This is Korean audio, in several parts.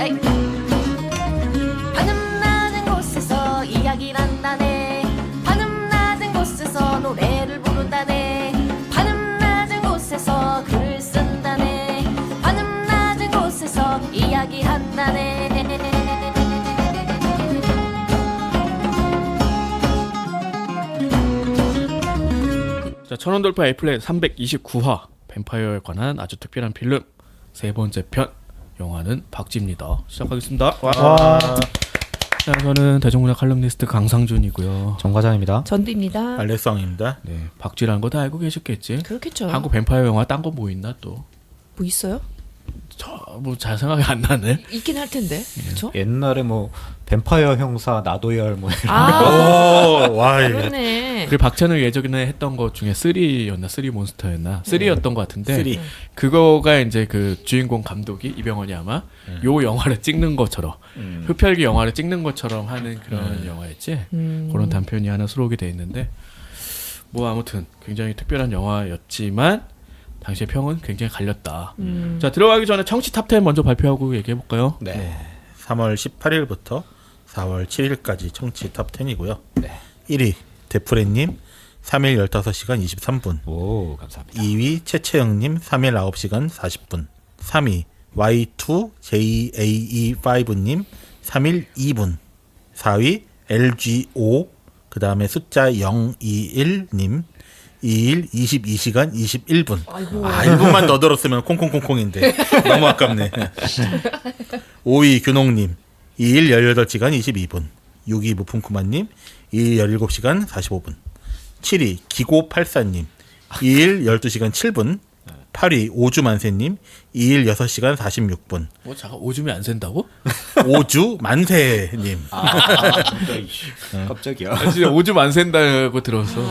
에이. 하늘 낮은 곳에서 이야기를 한다네. 하늘 낮은 곳에서 노래를 부른다네. 하늘 낮은 곳에서 글을 쓴다네. 하늘 낮은 곳에서 이야기한다네. 자, 천원돌파 에이플렛 329화 뱀파이어에 관한 아주 특별한 필름 세 번째 편 영화는 박쥐입니다. 시작하겠습니다. 와. 자, 저는 대중문화 칼럼니스트 강상준이고요. 정 과장입니다. 전디입니다. 알렉스왕입니다. 네, 박쥐라는 거 다 알고 계셨겠지? 그렇겠죠. 한국 뱀파이어 영화 딴 거 뭐 있나 또? 뭐 있어요? 뭐 잘 생각이 안 나네. 있긴 할 텐데. 그렇죠? 옛날에 뭐 뱀파이어 형사 나도열 뭐 이런 아, 오, 와, 그러네. 그리고 박찬욱 예전에 했던 거 중에 3였나 3몬스터였나 3였던 것 같은데 쓰리. 그거가 이제 그 주인공 감독이 이병헌이 아마 요 영화를 찍는 것처럼 흡혈귀 영화를 찍는 것처럼 하는 그런 영화였지. 그런 단편이 하나 수록이 돼 있는데 뭐 아무튼 굉장히 특별한 영화였지만 당시의 평은 굉장히 갈렸다. 자, 들어가기 전에 청취 탑10 먼저 발표하고 얘기해 볼까요? 네. 3월 18일부터 4월 7일까지 청취 탑10이고요. 네. 1위 데프레님 3일 15시간 23분. 오, 감사합니다. 2위 최채영님 3일 9시간 40분. 3위 Y2JAE5님 3일 2분. 4위 LGO 그 다음에 숫자 021님 2일 22시간 21분. 아이고. 1분만 더 들었으면 콩콩콩콩인데 너무 아깝네. 5위 균홍님 2일 18시간 22분. 6위 무풍쿠마님 2일 17시간 45분. 7위 기고84님 2일 12시간 7분. 8위 오주만세님 2일 6시간 46분. 뭐 잠깐 오줌이 안 샌다고? 오주만세님. 깜짝이야. 진짜 오줌 안 샌다고 들어서.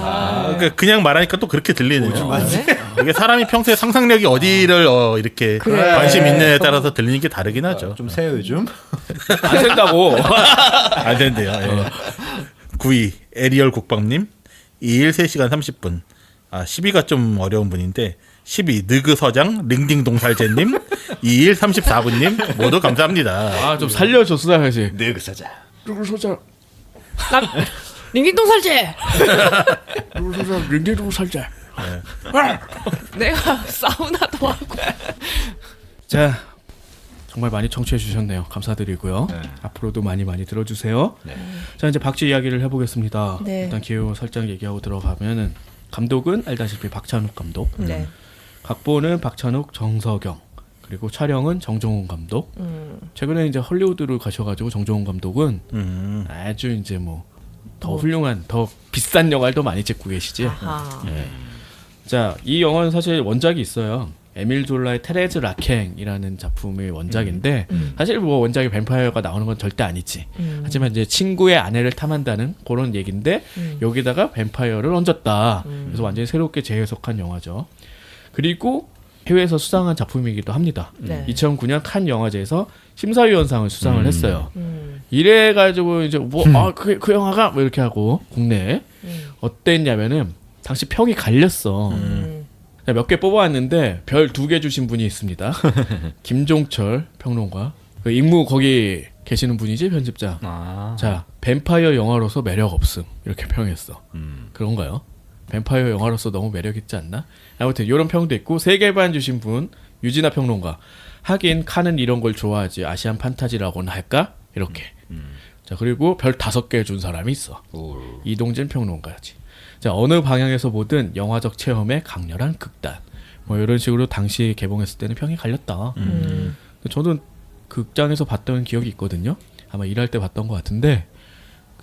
그냥 말하니까 또 그렇게 들리네요. 네? 이게 사람이 평소에 상상력이 어디를 이렇게 그래. 관심 있느냐에 따라서 들리는 게 다르긴 하죠. 좀 세요 요즘? 안 샌다고. 안 된대요. 예. 9위 에리얼 국밥님 2일 3시간 30분. 10위가 좀 어려운 분인데 10위 느그 서장 링딩동 살제님 2일 34분님 모두 감사합니다. 아, 좀 살려줬어야지. 네, 그 사자. 누구 소자? 링딩동 살제. 누구 소자? 링딩동 살자. 내가 사우나도 하고. 자, 정말 많이 청취해 주셨네요. 감사드리고요. 네. 앞으로도 많이 들어주세요. 네. 자, 이제 박쥐 이야기를 해보겠습니다. 네. 일단 기호 살짝 얘기하고 들어가면은 감독은 알다시피 박찬욱 감독, 네. 각본은 박찬욱, 정석영, 그리고 촬영은 정종훈 감독. 최근에 이제 헐리우드로 가셔가지고 정종훈 감독은 아주 이제 뭐 더 훌륭한, 더 비싼 영화를 더 많이 찍고 계시지. 아하. 예. 자, 이 영화는 사실 원작이 있어요. 에밀 졸라의 테레즈 라캥이라는 작품의 원작인데 사실 뭐 원작에 뱀파이어가 나오는 건 절대 아니지. 하지만 이제 친구의 아내를 탐한다는 그런 얘기인데 여기다가 뱀파이어를 얹었다. 그래서 완전히 새롭게 재해석한 영화죠. 그리고 해외에서 수상한 작품이기도 합니다. 네. 2009년 칸 영화제에서 심사위원상을 수상을 했어요. 이래가지고 이제 뭐 그 영화가 뭐 이렇게 하고 국내에 어땠냐면은 당시 평이 갈렸어. 몇 개 뽑아왔는데 별 2개 주신 분이 있습니다. 김종철 평론가. 그 임무 거기 계시는 분이지 편집장. 자, 뱀파이어 영화로서 매력 없음 이렇게 평했어. 그런가요? 뱀파이어 영화로서 너무 매력 있지 않나? 아무튼 이런 평도 있고 3개 반 주신 분 유진아 평론가. 하긴 칸은 이런 걸 좋아하지 아시안 판타지라고는 할까? 이렇게. 자, 그리고 별 5개 준 사람이 있어. 이동진 평론가지. 자, 어느 방향에서 보든 영화적 체험의 강렬한 극단. 뭐 이런 식으로 당시 개봉했을 때는 평이 갈렸다. 저도 극장에서 봤던 기억이 있거든요. 아마 일할 때 봤던 것 같은데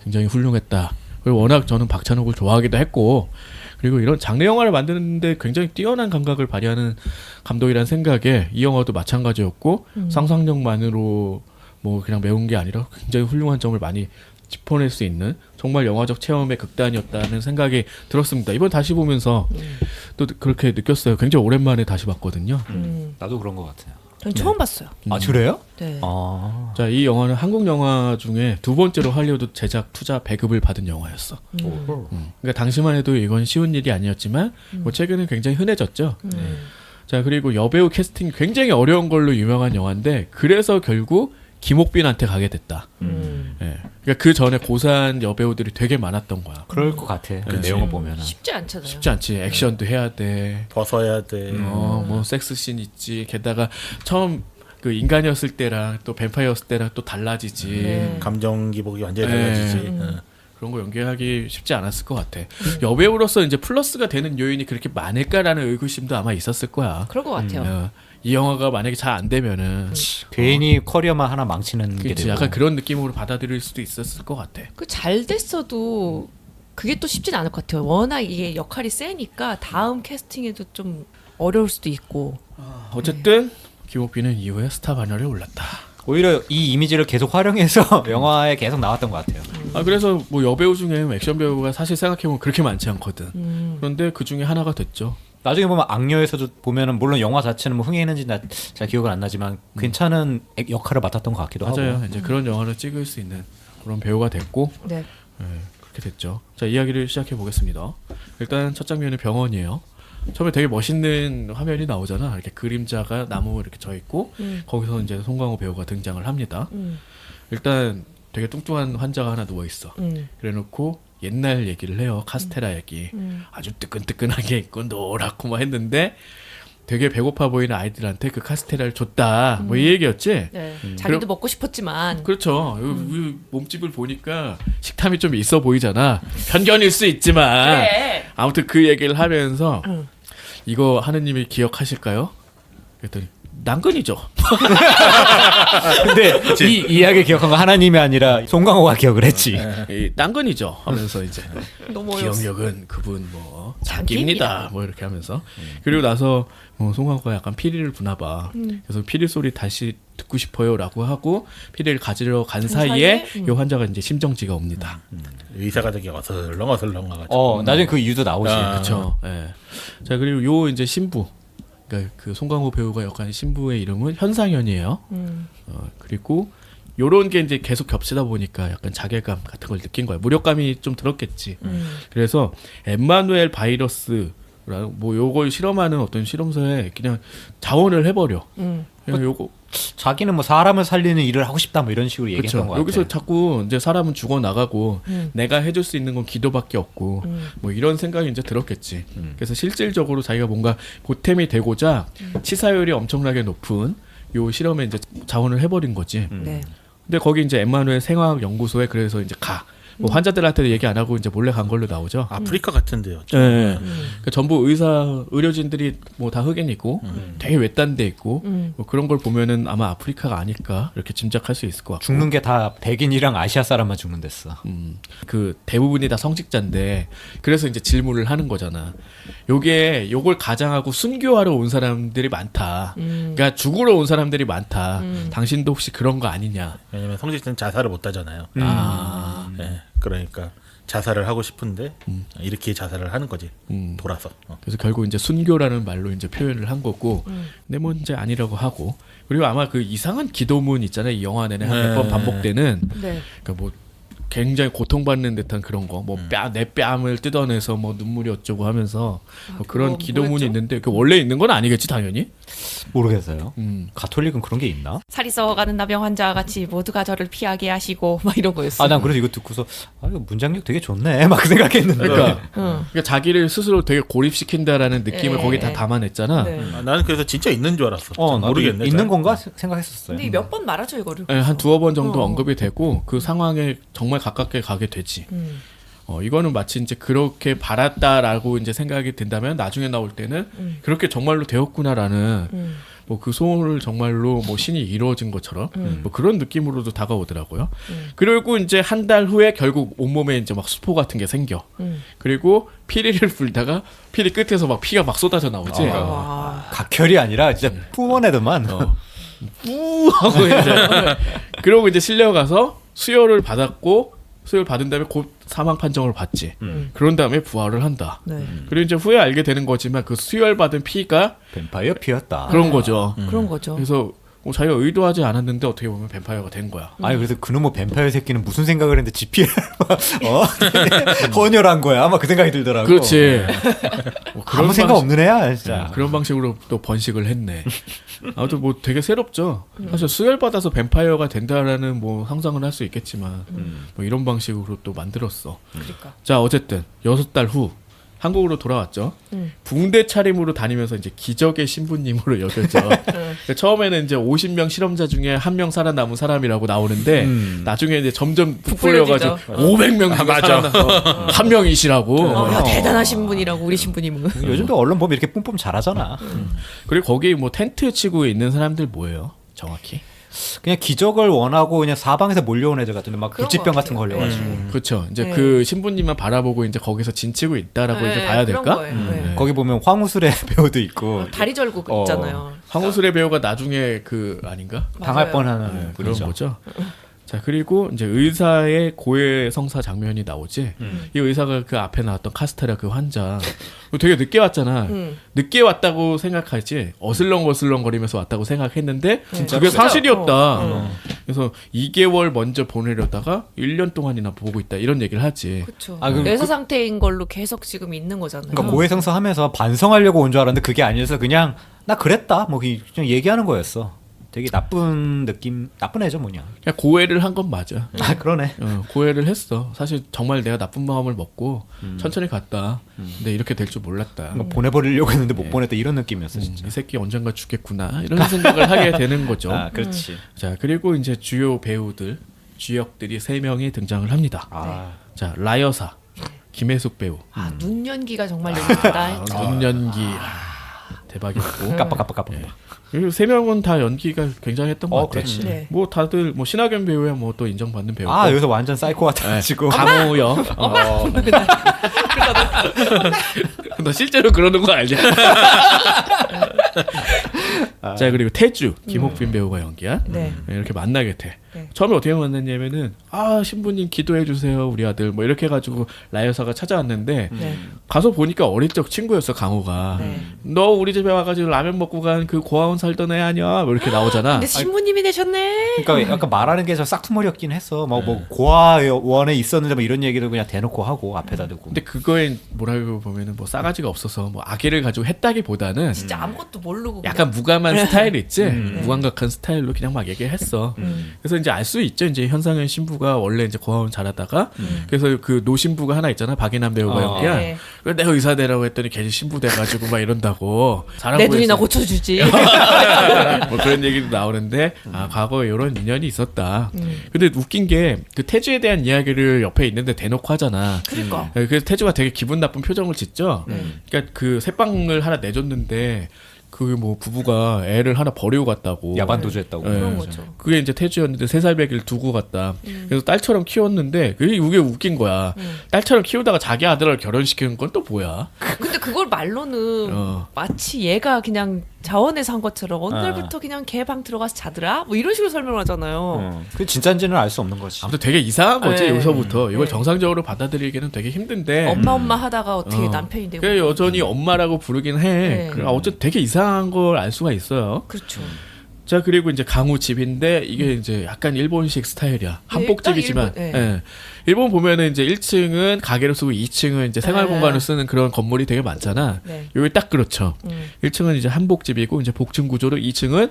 굉장히 훌륭했다. 그리고 워낙 저는 박찬욱을 좋아하기도 했고 그리고 이런 장르 영화를 만드는데 굉장히 뛰어난 감각을 발휘하는 감독이라는 생각에 이 영화도 마찬가지였고 상상력만으로 뭐 그냥 매운 게 아니라 굉장히 훌륭한 점을 많이 짚어낼 수 있는 정말 영화적 체험의 극단이었다는 생각이 들었습니다. 이번 다시 보면서 또 그렇게 느꼈어요. 굉장히 오랜만에 다시 봤거든요. 나도 그런 것 같아요. 전 처음 봤어요. 아, 그래요? 네. 자, 이 영화는 한국 영화 중에 2번째로 할리우드 제작 투자 배급을 받은 영화였어. 그러니까 당시만 해도 이건 쉬운 일이 아니었지만 뭐 최근에 굉장히 흔해졌죠. 자, 그리고 여배우 캐스팅 굉장히 어려운 걸로 유명한 영화인데 그래서 결국 김옥빈한테 가게 됐다. 예. 그러니까 그 전에 고산 여배우들이 되게 많았던 거야. 그럴 것 같아. 그 그치. 내용을 보면은. 쉽지 않잖아요. 쉽지 않지. 액션도 해야 돼. 벗어야 돼. 뭐 섹스 씬 있지. 게다가 처음 그 인간이었을 때랑 또 뱀파이어였을 때랑 또 달라지지. 네. 감정 기복이 완전히 네. 달라지지. 그런 거 연기하기 쉽지 않았을 것 같아. 여배우로서 이제 플러스가 되는 요인이 그렇게 많을까라는 의구심도 아마 있었을 거야. 그럴 것 같아요. 이 영화가 만약에 잘 안 되면은 괜히 커리어만 하나 망치는 게 그치, 되고. 약간 그런 느낌으로 받아들일 수도 있었을 것 같아. 그 잘 됐어도 그게 또 쉽진 않을 것 같아요. 워낙 이게 역할이 세니까 다음 캐스팅에도 좀 어려울 수도 있고. 어쨌든 김옥빈은 이후에 스타 반열에 올랐다. 오히려 이 이미지를 계속 활용해서 영화에 계속 나왔던 것 같아요. 그래서 뭐 여배우 중에 액션 배우가 사실 생각해보면 그렇게 많지 않거든. 그런데 그 중에 하나가 됐죠. 나중에 보면 악녀에서도 보면은 물론 영화 자체는 뭐 흥행했는지 잘 기억은 안 나지만 괜찮은 역할을 맡았던 것 같기도 맞아요. 하고. 이제 그런 영화를 찍을 수 있는 그런 배우가 됐고 네. 그렇게 됐죠. 자, 이야기를 시작해 보겠습니다. 일단 첫 장면은 병원이에요. 처음에 되게 멋있는 화면이 나오잖아. 이렇게 그림자가 나무 이렇게 져 있고 거기서 이제 송강호 배우가 등장을 합니다. 일단 되게 뚱뚱한 환자가 하나 누워 있어. 그래놓고 옛날 얘기를 해요. 카스테라 얘기. 아주 뜨끈뜨끈하게 있고 노랗고 막 했는데 되게 배고파 보이는 아이들한테 그 카스테라를 줬다. 뭐 이 얘기였지. 네. 자기도 그럼- 먹고 싶었지만 그렇죠. 이 몸집을 보니까 식탐이 좀 있어 보이잖아. 편견일 수 있지만 그래. 아무튼 그 얘기를 하면서 이거 하느님이 기억하실까요? 그랬더니 난근이죠. 근데 이 이야기 기억한 거 하나님이 아니라 송강호가 기억을 했지. 이 난근이죠. 하면서 이제 너무 어려웠어. 기억력은 그분 뭐 장기입니다. 장기입니다. 뭐 이렇게 하면서 그리고 나서 송강호가 약간 피리를 부나 봐. 그래서 피리 소리 다시 듣고 싶어요라고 하고 피리를 가지러 간 사이에 이 환자가 이제 심정지가 옵니다. 의사가 되게 어슬렁어슬렁 와가지고. 나중에 그 이유도 나오지. 그렇죠. 예. 자 그리고 요 이제 신부, 그러니까 그 송강호 배우가 역할한 신부의 이름은 현상현이에요. 그리고 요런 게 이제 계속 겹치다 보니까 약간 자괴감 같은 걸 느낀 거야. 무력감이 좀 들었겠지. 그래서 엠마누엘 바이러스 뭐 요걸 실험하는 어떤 실험소에 그냥 자원을 해버려. 그냥 요거 자기는 뭐 사람을 살리는 일을 하고 싶다 뭐 이런 식으로 얘기했던 그렇죠. 것 같아. 여기서 자꾸 이제 사람은 죽어 나가고 내가 해줄 수 있는 건 기도밖에 없고 뭐 이런 생각이 이제 들었겠지. 그래서 실질적으로 자기가 뭔가 보탬이 되고자 치사율이 엄청나게 높은 요 실험에 이제 자원을 해버린 거지. 네. 근데 거기 이제 엠마누엘 생화학 연구소에 그래서 이제 뭐 환자들한테도 얘기 안 하고 이제 몰래 간 걸로 나오죠. 아프리카 같은데요. 예. 예. 그러니까 전부 의료진들이 뭐 다 흑인이고 되게 외딴 데 있고 뭐 그런 걸 보면은 아마 아프리카가 아닐까 이렇게 짐작할 수 있을 것 같고. 죽는 게 다 백인이랑 아시아 사람만 죽는 데어. 그 대부분이 다 성직자인데 그래서 이제 질문을 하는 거잖아. 요걸 가장하고 순교하러 온 사람들이 많다. 그러니까 죽으러 온 사람들이 많다. 당신도 혹시 그런 거 아니냐? 왜냐면 성직자는 자살을 못 하잖아요. 네, 그러니까 자살을 하고 싶은데 이렇게 자살을 하는 거지. 돌아서. 그래서 결국 이제 순교라는 말로 이제 표현을 한 거고, 근데 뭐 이제 아니라고 하고, 그리고 아마 그 이상한 기도문 있잖아요. 이 영화 내내 한 몇 번 반복되는, 네. 그러니까 뭐 굉장히 고통받는 듯한 그런 거, 뭐 내 뺨을 뜯어내서 뭐 눈물이 어쩌고 하면서 뭐 그런 그거 기도문이 뭐였죠? 있는데 그 원래 있는 건 아니겠지 당연히. 모르겠어요. 가톨릭은 그런 게 있나? 살이 썩어가는 나병 환자와 같이 모두가 저를 피하게 하시고 막 이런 거였어. 난 그래서 이거 듣고서 이거 문장력 되게 좋네 막 생각했는데. 그러니까 자기를 스스로 되게 고립시킨다라는 느낌을 예. 거기 다 담아냈잖아. 네. 나는 그래서 진짜 있는 줄 알았어. 나도 모르겠네. 있는 잘. 건가 생각했었어요. 근데 몇 번 말하죠 이거를. 네, 한 두어 번 정도 언급이 되고 그 상황에 정말 가깝게 가게 되지. 이거는 마치 이제 그렇게 바랐다라고 이제 생각이 든다면 나중에 나올 때는 그렇게 정말로 되었구나라는 뭐 그 소원을 정말로 뭐 신이 이루어진 것처럼 뭐 그런 느낌으로도 다가오더라고요. 그리고 이제 한 달 후에 결국 온몸에 이제 막 수포 같은 게 생겨. 그리고 피리를 불다가 피리 끝에서 막 피가 막 쏟아져 나오지. 와. 각혈이 아니라 진짜 뿜어내더만. 뿌 하고 이제 그러고 이제 실려가서 수혈을 받았고 수혈 받은 다음에 곧 사망 판정을 받지. 그런 다음에 부활을 한다. 네. 그리고 이제 후에 알게 되는 거지만 그 수혈 받은 피가 뱀파이어 피었다. 그런 거죠. 그런 거죠. 그래서 자기가 의도하지 않았는데 어떻게 보면 뱀파이어가 된 거야. 아니 그래서 그놈의 뱀파이어 새끼는 무슨 생각을 했는데 GP를 헌혈한 거야. 아마 그 생각이 들더라고. 그렇지. 뭐 아무 생각 없는 애야 진짜. 그런 방식으로 또 번식을 했네. 아무튼 뭐 되게 새롭죠. 사실 수혈 받아서 뱀파이어가 된다라는 뭐 상상을 할 수 있겠지만 뭐 이런 방식으로 또 만들었어. 그러니까. 자 어쨌든 6달 후 한국으로 돌아왔죠. 붕대 차림으로 다니면서 이제 기적의 신부님으로 여겨져. 그러니까 처음에는 이제 50명 실험자 중에 1명 살아남은 사람이라고 나오는데 나중에 이제 점점 부풀려가지고 500명 중에 살아남은 한 명이시라고. 야, 대단하신 분이라고 우리 신부님은. 요즘도 언론 보면 이렇게 뿜뿜 잘하잖아. 그리고 거기 뭐 텐트 치고 있는 사람들 뭐예요? 정확히? 그냥 기적을 원하고 그냥 사방에서 몰려온 애들 같은데 막 그런 불치병 것 같은 거 걸려가지고 그렇죠. 이제 네. 그 신부님만 바라보고 이제 거기서 진치고 있다라고 이제 봐야 그런 될까? 거예요. 네. 거기 보면 황우술의 배우도 있고 다리 절고 있잖아요. 황우술의 배우가 나중에 그 아닌가? 당할 맞아요. 뻔하는 그런 분이죠. 거죠. 자 그리고 이제 의사의 고해 성사 장면이 나오지. 이 의사가 그 앞에 나왔던 카스테라 그 환자 되게 늦게 왔잖아. 늦게 왔다고 생각하지 어슬렁어슬렁 거리면서 왔다고 생각했는데 그게 사실이었다. 그래서 2개월 먼저 보내려다가 1년 동안이나 보고 있다 이런 얘기를 하지. 그렇죠. 아, 그럼 내사 상태인 걸로 계속 지금 있는 거잖아요. 그러니까 고해성사하면서 반성하려고 온 줄 알았는데 그게 아니어서 그냥 나 그랬다 뭐 그냥 얘기하는 거였어. 되게 나쁜 느낌, 나쁜 애죠 뭐냐. 그냥 고해를 한 건 맞아. 아 그러네. 고해를 했어. 사실 정말 내가 나쁜 마음을 먹고 천천히 갔다. 근데 이렇게 될 줄 몰랐다. 뭔가 보내버리려고 했는데 못 보냈다 이런 느낌이었어 진짜. 이 새끼 언젠가 죽겠구나 이런 생각을 하게 되는 거죠. 아 그렇지. 자 그리고 이제 주요 배우들 주역들이 3명이 등장을 합니다. 아 자 라여사 김혜숙 배우 눈 연기가 정말 연기다. 눈 연기 대박이었고 깜빡깜빡. 그리고 3명은 다 연기가 굉장했던 것 같아. 그렇지. 네. 뭐 다들 뭐 신하균 배우야 뭐 또 인정받는 배우고 아 여기서 완전 사이코 같아가지고. 강호영 너 실제로 그러는 거 알냐? 자 그리고 태주 김옥빈 배우가 연기야. 네. 이렇게 만나게 돼. 네. 처음에 어떻게 만났냐면은 신부님 기도해 주세요 우리 아들 뭐 이렇게 해가지고 라여사가 찾아왔는데 네. 가서 보니까 어릴 적 친구였어 강호가. 네. 너 우리 집에 와가지고 라면 먹고 간 그 고아원 살던 애 아니야? 뭐 이렇게 나오잖아. 근데 신부님이 되셨네. 그러니까 약간 말하는 게 저 싹투머리였긴 했어. 뭐 고아원에 있었는데 뭐 이런 얘기를 그냥 대놓고 하고 앞에다 두고. 근데 그거에 뭐라고 보면은 뭐 싸가지가 없어서 뭐 악의를 가지고 했다기보다는 진짜 아무것도 모르고. 약간 무감한 스타일 있지. 무감각한 스타일로 그냥 막 얘기했어. 그래서 이제 알 수 있죠. 이제 현상현 신부가 원래 이제 고아원 잘하다가 그래서 그 노신부가 하나 있잖아. 박인환 배우가 연기야. 네. 그래 내가 의사 되라고 했더니 걔 신부 돼가지고 막 이런다고. 잘하고 내 눈이나 있어. 고쳐주지. 뭐 그런 얘기도 나오는데 과거에 이런 인연이 있었다. 근데 웃긴 게 그 태주에 대한 이야기를 옆에 있는데 대놓고 하잖아. 그러니까. 그래서 태주가 되게 기분 나쁜 표정을 짓죠. 그러니까 그 새빵을 하나 내줬는데 그 뭐 부부가 애를 하나 버리고 갔다고. 야반 도주했다고. 예. 그런 거죠. 그게 이제 태주였는데 3살 배기를 두고 갔다. 그래서 딸처럼 키웠는데 그게 웃긴 거야. 딸처럼 키우다가 자기 아들을 결혼시키는 건 또 뭐야? 근데 그걸 말로는 마치 얘가 그냥 자원에서 한 것처럼 어느 날부터 그냥 걔 방 들어가서 자더라? 뭐 이런 식으로 설명하잖아요. 그 진짜인지는 알 수 없는 거지. 아무튼 되게 이상한 거지. 네. 여기서부터 이걸 네. 정상적으로 받아들이기는 되게 힘든데. 엄마 하다가 어떻게 남편이 되고. 그래 여전히 엄마라고 부르긴 해. 네. 그래, 어쨌든 되게 이상한 걸 알 수가 있어요. 그렇죠. 자 그리고 이제 강우 집인데 이게 이제 약간 일본식 스타일이야. 한복집이지만, 딱 일본, 예. 일본 보면은 이제 1층은 가게로 쓰고 2층은 이제 생활 네. 공간으로 쓰는 그런 건물이 되게 많잖아. 네. 여기 딱 그렇죠. 1층은 이제 한복집이고 이제 복층 구조로 2층은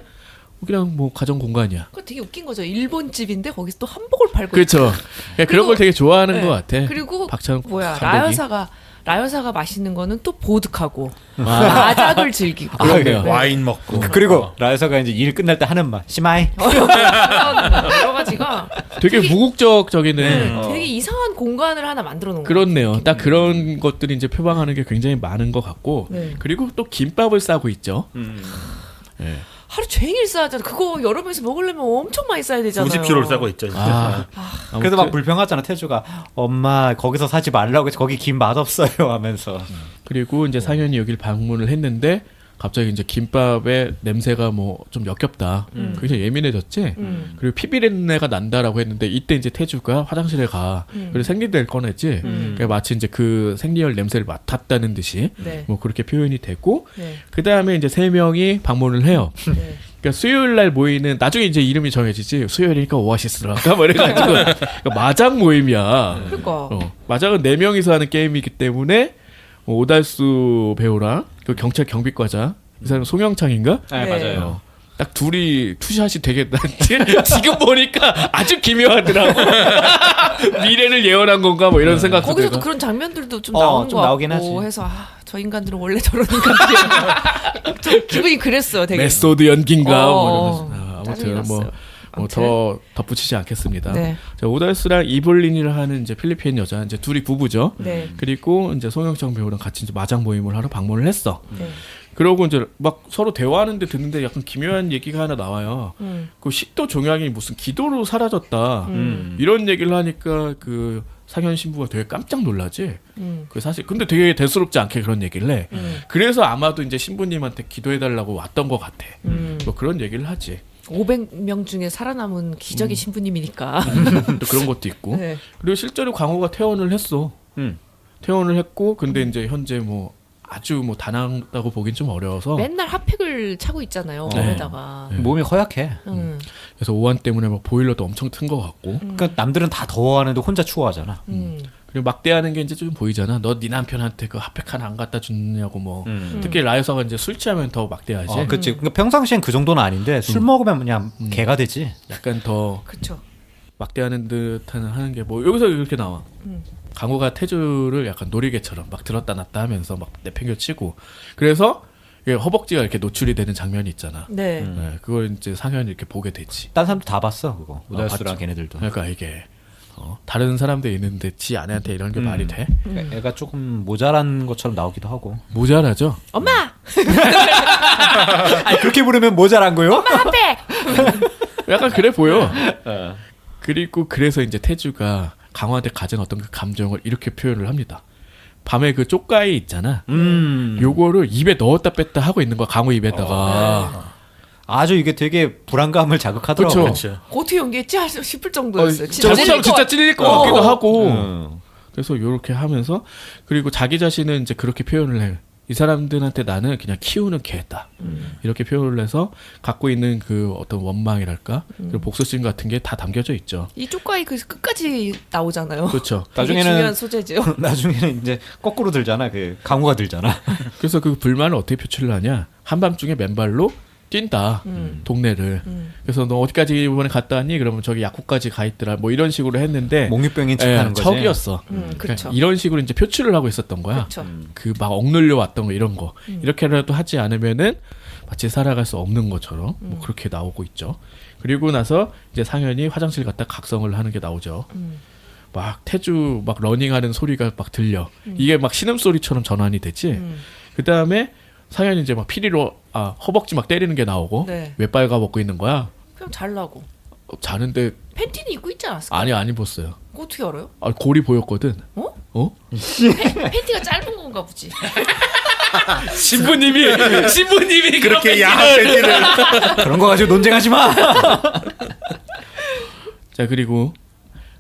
그냥 뭐 가정 공간이야. 그거 되게 웃긴 거죠. 일본 집인데 거기서 또 한복을 팔고. 그렇죠. 그런 그리고- 걸 되게 좋아하는 네. 것 같아. 그리고 박찬욱 뭐야 감독이. 라여사가 마시는 거는 또 보드카고 아. 마작을 즐기고. 그러게요. 와인 먹고. 그리고 라여사가 이제 일 끝날 때 하는 말 시마이. 여러 가지가 되게 무국적적이네. 되게 이상한 공간을 하나 만들어 놓은 거예요. 그렇네요. 딱 그런 것들이 이제 표방하는 게 굉장히 많은 것 같고, 네. 그리고 또 김밥을 싸고 있죠. 예. 하루 종일 싸잖아. 그거 여러 명이서 먹으려면 엄청 많이 싸야 되잖아요. 90kg를 싸고 있죠. 진짜. 그래서 막 불평하잖아 태주가. 엄마 거기서 사지 말라고 해서 거기 김 맛없어요 하면서. 그리고 이제 상현이 여기를 방문을 했는데 갑자기 이제 김밥의 냄새가 뭐 좀 역겹다. 굉장히 예민해졌지. 그리고 피비린내가 난다라고 했는데 이때 이제 태주가 화장실에 가. 그리고 생리대를 꺼냈지. 그러니까 마치 이제 그 생리열 냄새를 맡았다는 듯이 네. 뭐 그렇게 표현이 되고 네. 그 다음에 이제 3명이 방문을 해요. 네. 그러니까 수요일 날 모이는 나중에 이제 이름이 정해지지. 수요일이니까 오아시스라가 뭐 이래가지고 그러니까 마장 모임이야. 그러니까 마장은 4명이서 하는 게임이기 때문에 뭐 오달수 배우랑 그 경찰 경비과장 이 사람 송영창인가? 네, 네. 맞아요. 딱 둘이 투샷이 되겠다. 지금 보니까 아주 기묘하더라고. 미래를 예언한 건가 뭐 이런 생각도 거기서도 들고. 그런 장면들도 좀 어, 나온 좀 것 나오긴 같고 하지. 해서 저 인간들은 원래 저런 인간들이야. 좀 기분이 그랬어요. 되게. 메소드 연기인가 뭐 어, 이러면서. 짜증이 아무튼 났어요. 뭐 더 덧붙이지 않겠습니다. 네. 자, 오달수랑 이블린이라 하는 이제 필리핀 여자 이제 둘이 부부죠. 네. 그리고 이제 송영창 배우랑 같이 이제 마장 모임을 하러 방문을 했어. 네. 그러고 이제 막 서로 대화하는데 듣는데 약간 기묘한 얘기가 하나 나와요. 그 식도 종양이 무슨 기도로 사라졌다. 이런 얘기를 하니까 그 상현 신부가 되게 깜짝 놀라지. 그 사실 근데 되게 대수롭지 않게 그런 얘기를 해. 그래서 아마도 이제 신부님한테 기도해달라고 왔던 것 같아. 뭐 그런 얘기를 하지. 500명 중에 살아남은 기적의 신부님이니까. 또 그런 것도 있고. 네. 그리고 실제로 광호가 퇴원을 했어. 퇴원을 했고 근데 이제 현재 뭐 아주 뭐 다낭다고 보긴 좀 어려워서 맨날 핫팩을 차고 있잖아요. 네. 몸에다가. 몸이 허약해. 그래서 오한 때문에 막 보일러도 엄청 튼 것 같고 그러니까 남들은 다 더워하는데 혼자 추워하잖아. 그리고 막대하는 게 이제 좀 보이잖아. 너 네 남편한테 그 핫팩 하나 안 갖다 주냐고 뭐 특히 라이서가 이제 술 취하면 더 막대하지. 그치. 그러니까 평상시엔 그 정도는 아닌데 술 먹으면 그냥 개가 되지. 약간 더 그렇죠. 막대하는 듯한 하는 게 뭐 여기서 이렇게 나와. 강호가 태주를 약간 놀이개처럼 막 들었다 놨다 하면서 막 내팽겨치고 그래서 이게 허벅지가 이렇게 노출이 되는 장면이 있잖아. 네. 네, 그걸 이제 상현이 이렇게 보게 되지. 딴 사람도 다 봤어 그거. 우달수랑 봤죠. 걔네들도. 그러니까 이게 다른 사람들 있는데 지 아내한테 이런 게 말이 돼? 그러니까 애가 조금 모자란 것처럼 나오기도 하고. 모자라죠. 엄마! 아니, 그렇게 부르면 모자란 거요? 핫팩! 약간 그래 보여. 그리고 그래서 이제 태주가 강화한테 가진 어떤 그 감정을 이렇게 표현을 합니다. 밤에 그 쪽가이 있잖아. 요거를 입에 넣었다 뺐다 하고 있는 거야. 강호 입에다가. 아주 이게 되게 불안감을 자극하더라고. 그쵸. 그렇죠. 어떻게 연기했지 싶을 정도였어요. 잘못하면 진짜 찔릴 것 같기도 하고. 음. 그래서 요렇게 하면서 그리고 자기 자신은 이제 그렇게 표현을 해. 이 사람들한테 나는 그냥 키우는 개다. 이렇게 표현을 해서 갖고 있는 그 어떤 원망이랄까 그리고 복수심 같은 게 다 담겨져 있죠. 이 쪽가이 그 끝까지 나오잖아요. 그렇죠. 되게 나중에는- 중요한 소재죠. 나중에는 이제 거꾸로 들잖아. 그 강우가 들잖아. 그래서 그 불만을 어떻게 표출을 하냐? 한밤중에 맨발로 뛴다 동네를. 그래서 너 어디까지 이번에 갔다 왔니? 그러면 저기 약국까지 가 있더라. 뭐 이런 식으로 했는데 몽유병인 척하는 거지. 척이었어. 그렇죠. 그러니까 이런 식으로 이제 표출을 하고 있었던 거야. 그렇죠. 그 막 억눌려 왔던 거 이런 거 이렇게라도 하지 않으면은 마치 살아갈 수 없는 것처럼 뭐 그렇게 나오고 있죠. 그리고 나서 이제 상현이 화장실 갔다 각성을 하는 게 나오죠. 막 태주 막 러닝하는 소리가 막 들려. 이게 막 신음 소리처럼 전환이 되지. 그 다음에 상현이 이제 막 피리로 허벅지 막 때리는 게 나오고 네. 왜 빨가 먹고 있는 거야? 그냥 잘라고. 자는데 팬티는 입고 있지 않았을까? 아니 안 입었어요. 그거 어떻게 알아요? 골이 보였거든. 어? 어? 팬티가 짧은 건가 보지. 신부님이 그렇게 야한 팬티를 그런 거 가지고 논쟁하지 마. 자 그리고